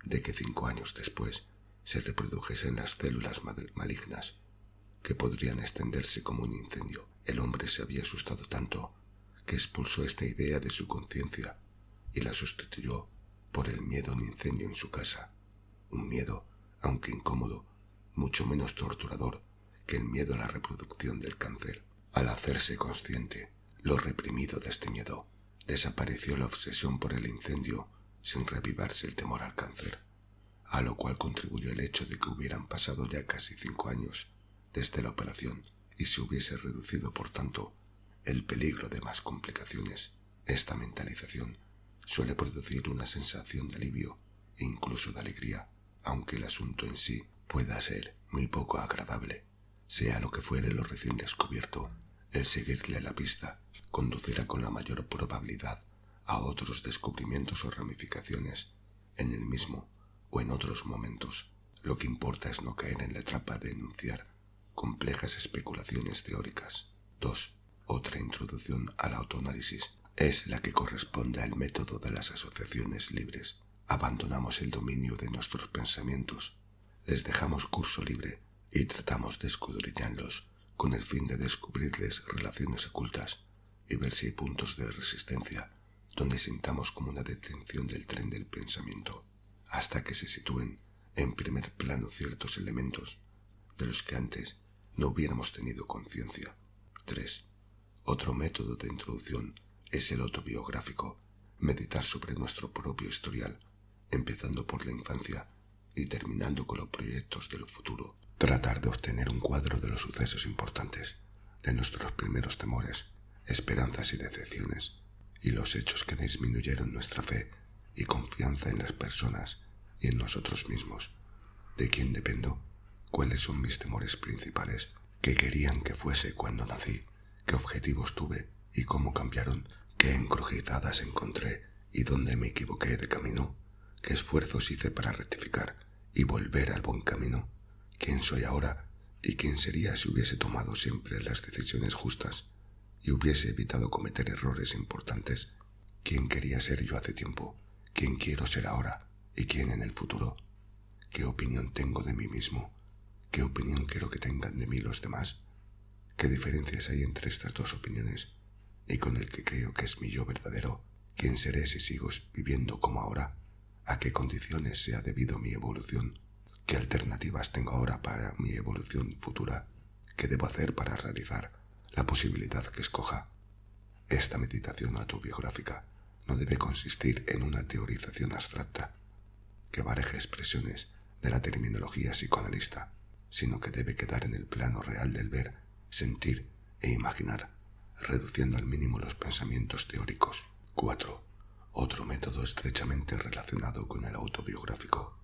Speaker 1: de que 5 años después se reprodujesen las células malignas, que podrían extenderse como un incendio. El hombre se había asustado tanto que expulsó esta idea de su conciencia y la sustituyó por el miedo a un incendio en su casa. Un miedo, aunque incómodo, mucho menos torturador que el miedo a la reproducción del cáncer. Al hacerse consciente lo reprimido de este miedo, desapareció la obsesión por el incendio sin reavivarse el temor al cáncer, a lo cual contribuyó el hecho de que hubieran pasado ya casi 5 años desde la operación y se hubiese reducido, por tanto, el peligro de más complicaciones. Esta mentalización suele producir una sensación de alivio e incluso de alegría, aunque el asunto en sí pueda ser muy poco agradable. Sea lo que fuere lo recién descubierto, el seguirle la pista conducirá con la mayor probabilidad a otros descubrimientos o ramificaciones en el mismo o en otros momentos. Lo que importa es no caer en la trampa de enunciar complejas especulaciones teóricas. 2. Otra introducción al autoanálisis es la que corresponde al método de las asociaciones libres. Abandonamos el dominio de nuestros pensamientos, les dejamos curso libre y tratamos de escudriñarlos con el fin de descubrirles relaciones ocultas y ver si hay puntos de resistencia donde sintamos como una detención del tren del pensamiento, hasta que se sitúen en primer plano ciertos elementos de los que antes no hubiéramos tenido conciencia. 3. Otro método de introducción es el autobiográfico, meditar sobre nuestro propio historial, empezando por la infancia y terminando con los proyectos del futuro. Tratar de obtener un cuadro de los sucesos importantes, de nuestros primeros temores, esperanzas y decepciones, y los hechos que disminuyeron nuestra fe y confianza en las personas y en nosotros mismos. ¿De quién dependo? ¿Cuáles son mis temores principales? ¿Qué querían que fuese cuando nací? ¿Qué objetivos tuve y cómo cambiaron? ¿Qué encrucijadas encontré y dónde me equivoqué de camino? ¿Qué esfuerzos hice para rectificar y volver al buen camino? ¿Quién soy ahora y quién sería si hubiese tomado siempre las decisiones justas y hubiese evitado cometer errores importantes? ¿Quién quería ser yo hace tiempo? ¿Quién quiero ser ahora y quién en el futuro? ¿Qué opinión tengo de mí mismo? ¿Qué opinión quiero que tengan de mí los demás? ¿Qué diferencias hay entre estas dos opiniones y con el que creo que es mi yo verdadero? ¿Quién seré si sigo viviendo como ahora? ¿A qué condiciones se ha debido mi evolución? ¿Qué alternativas tengo ahora para mi evolución futura? ¿Qué debo hacer para realizar la posibilidad que escoja? Esta meditación autobiográfica no debe consistir en una teorización abstracta que baraje expresiones de la terminología psicoanalista, sino que debe quedar en el plano real del ver, sentir e imaginar, reduciendo al mínimo los pensamientos teóricos. 4. Otro método estrechamente relacionado con el autobiográfico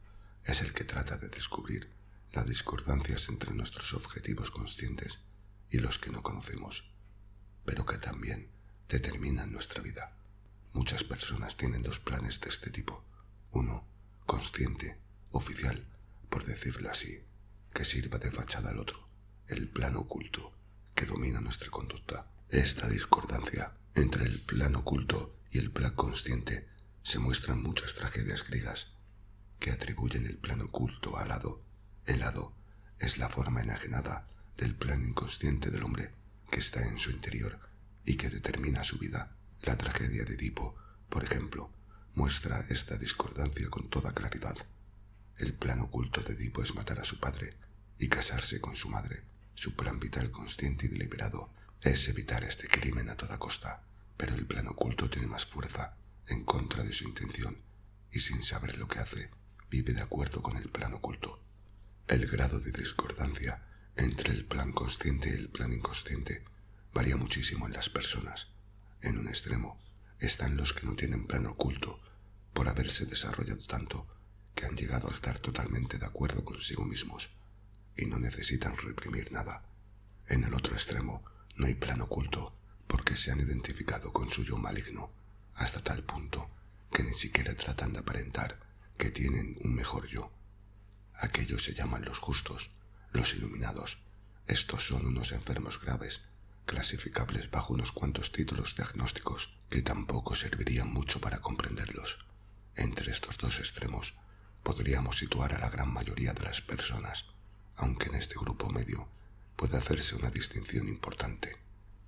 Speaker 1: es el que trata de descubrir las discordancias entre nuestros objetivos conscientes y los que no conocemos, pero que también determinan nuestra vida. Muchas personas tienen dos planes de este tipo. Uno, consciente, oficial, por decirlo así, que sirva de fachada al otro, el plano oculto, que domina nuestra conducta. Esta discordancia entre el plano oculto y el plan consciente se muestran muchas tragedias griegas que atribuyen el plano oculto al hado. El hado es la forma enajenada del plano inconsciente del hombre que está en su interior y que determina su vida. La tragedia de Edipo, por ejemplo, muestra esta discordancia con toda claridad. El plan oculto de Edipo es matar a su padre y casarse con su madre. Su plan vital consciente y deliberado es evitar este crimen a toda costa, pero el plan oculto tiene más fuerza en contra de su intención y sin saber lo que hace, vive de acuerdo con el plan oculto. El grado de discordancia entre el plan consciente y el plan inconsciente varía muchísimo en las personas. En un extremo están los que no tienen plan oculto por haberse desarrollado tanto que han llegado a estar totalmente de acuerdo consigo mismos y no necesitan reprimir nada. En el otro extremo no hay plan oculto porque se han identificado con su yo maligno hasta tal punto que ni siquiera tratan de aparentar que tienen un mejor yo. Aquellos se llaman los justos, los iluminados. Estos son unos enfermos graves, clasificables bajo unos cuantos títulos diagnósticos que tampoco servirían mucho para comprenderlos. Entre estos dos extremos podríamos situar a la gran mayoría de las personas, aunque en este grupo medio puede hacerse una distinción importante.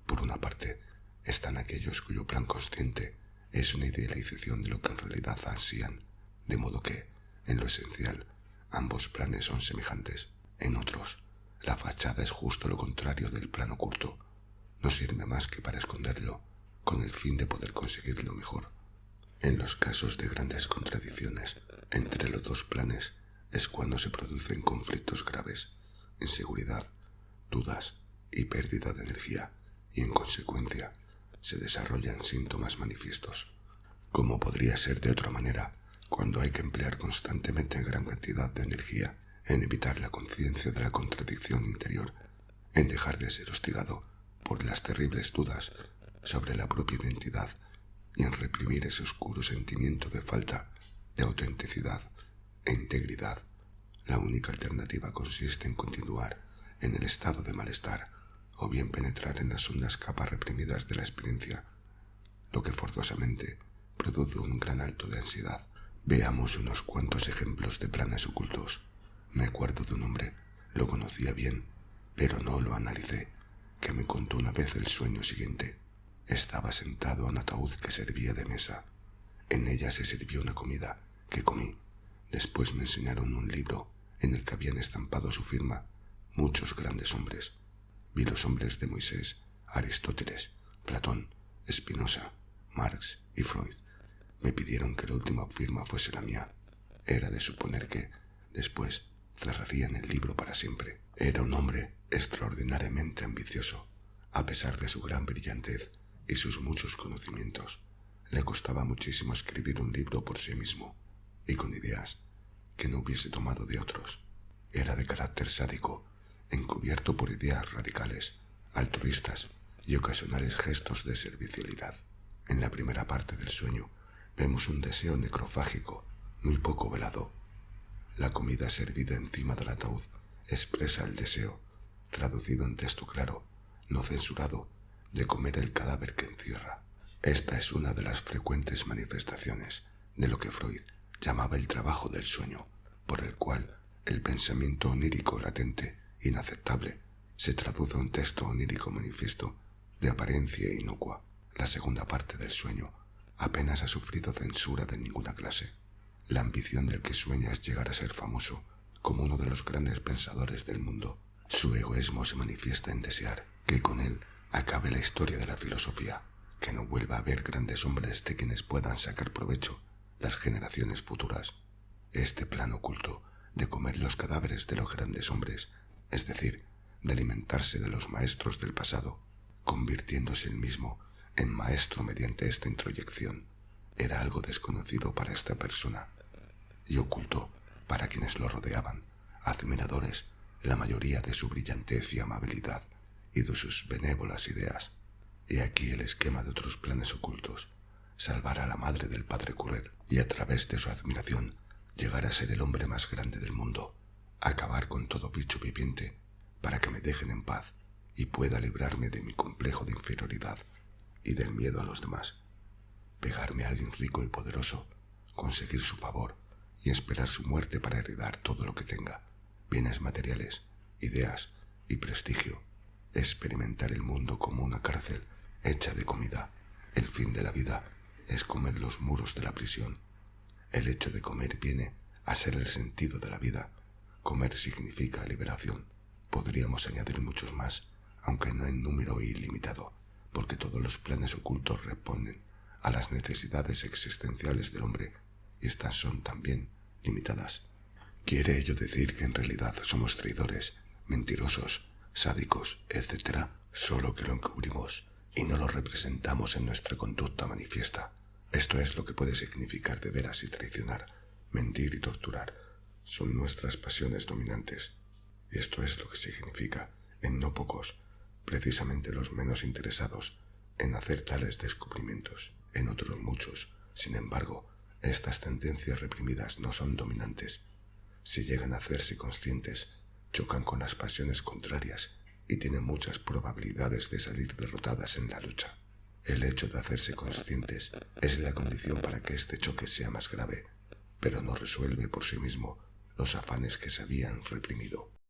Speaker 1: Por una parte, están aquellos cuyo plan consciente es una idealización de lo que en realidad ansían, de modo que, en lo esencial, ambos planes son semejantes. En otros, la fachada es justo lo contrario del plan oculto. No sirve más que para esconderlo, con el fin de poder conseguirlo mejor. En los casos de grandes contradicciones entre los dos planes es cuando se producen conflictos graves, inseguridad, dudas y pérdida de energía, y en consecuencia se desarrollan síntomas manifiestos. Como podría ser de otra manera, cuando hay que emplear constantemente gran cantidad de energía en evitar la conciencia de la contradicción interior, en dejar de ser hostigado por las terribles dudas sobre la propia identidad y en reprimir ese oscuro sentimiento de falta de autenticidad e integridad. La única alternativa consiste en continuar en el estado de malestar o bien penetrar en las hondas capas reprimidas de la experiencia, lo que forzosamente produce un gran alto de ansiedad. Veamos unos cuantos ejemplos de planes ocultos. Me acuerdo de un hombre, lo conocía bien, pero no lo analicé, que me contó una vez el sueño siguiente. Estaba sentado a un ataúd que servía de mesa. En ella se sirvió una comida que comí. Después me enseñaron un libro en el que habían estampado su firma muchos grandes hombres. Vi los hombres de Moisés, Aristóteles, Platón, Spinoza, Marx y Freud. Me pidieron que la última firma fuese la mía. Era de suponer que, después, cerrarían el libro para siempre. Era un hombre extraordinariamente ambicioso. A pesar de su gran brillantez y sus muchos conocimientos, le costaba muchísimo escribir un libro por sí mismo y con ideas que no hubiese tomado de otros. Era de carácter sádico, encubierto por ideas radicales, altruistas y ocasionales gestos de servicialidad. En la primera parte del sueño vemos un deseo necrofágico muy poco velado. La comida servida encima del ataúd expresa el deseo, traducido en texto claro, no censurado, de comer el cadáver que encierra. Esta es una de las frecuentes manifestaciones de lo que Freud llamaba el trabajo del sueño, por el cual el pensamiento onírico latente, inaceptable, se traduce a un texto onírico manifiesto de apariencia inocua. La segunda parte del sueño apenas ha sufrido censura de ninguna clase. La ambición del que sueña es llegar a ser famoso como uno de los grandes pensadores del mundo. Su egoísmo se manifiesta en desear que con él acabe la historia de la filosofía, que no vuelva a haber grandes hombres de quienes puedan sacar provecho las generaciones futuras. Este plan oculto de comer los cadáveres de los grandes hombres, es decir, de alimentarse de los maestros del pasado, convirtiéndose él mismo en maestro mediante esta introyección, era algo desconocido para esta persona y oculto para quienes lo rodeaban, admiradores, la mayoría de su brillantez y amabilidad y de sus benévolas ideas. He aquí el esquema de otros planes ocultos: salvar a la madre del padre Currer y a través de su admiración llegar a ser el hombre más grande del mundo, acabar con todo bicho viviente para que me dejen en paz y pueda librarme de mi complejo de inferioridad y del miedo a los demás, pegarme a alguien rico y poderoso, conseguir su favor y esperar su muerte para heredar todo lo que tenga, bienes materiales, ideas y prestigio, experimentar el mundo como una cárcel hecha de comida. El fin de la vida es comer los muros de la prisión. El hecho de comer viene a ser el sentido de la vida. Comer significa liberación. Podríamos añadir muchos más, aunque no en número ilimitado, porque todos los planes ocultos responden a las necesidades existenciales del hombre, y estas son también limitadas. ¿Quiere ello decir que en realidad somos traidores, mentirosos, sádicos, etc.? Solo que lo encubrimos y no lo representamos en nuestra conducta manifiesta. Esto es lo que puede significar de veras y traicionar, mentir y torturar. Son nuestras pasiones dominantes. Y esto es lo que significa, en no pocos, precisamente los menos interesados en hacer tales descubrimientos. En otros muchos, sin embargo, estas tendencias reprimidas no son dominantes. Si llegan a hacerse conscientes, chocan con las pasiones contrarias y tienen muchas probabilidades de salir derrotadas en la lucha. El hecho de hacerse conscientes es la condición para que este choque sea más grave, pero no resuelve por sí mismo los afanes que se habían reprimido.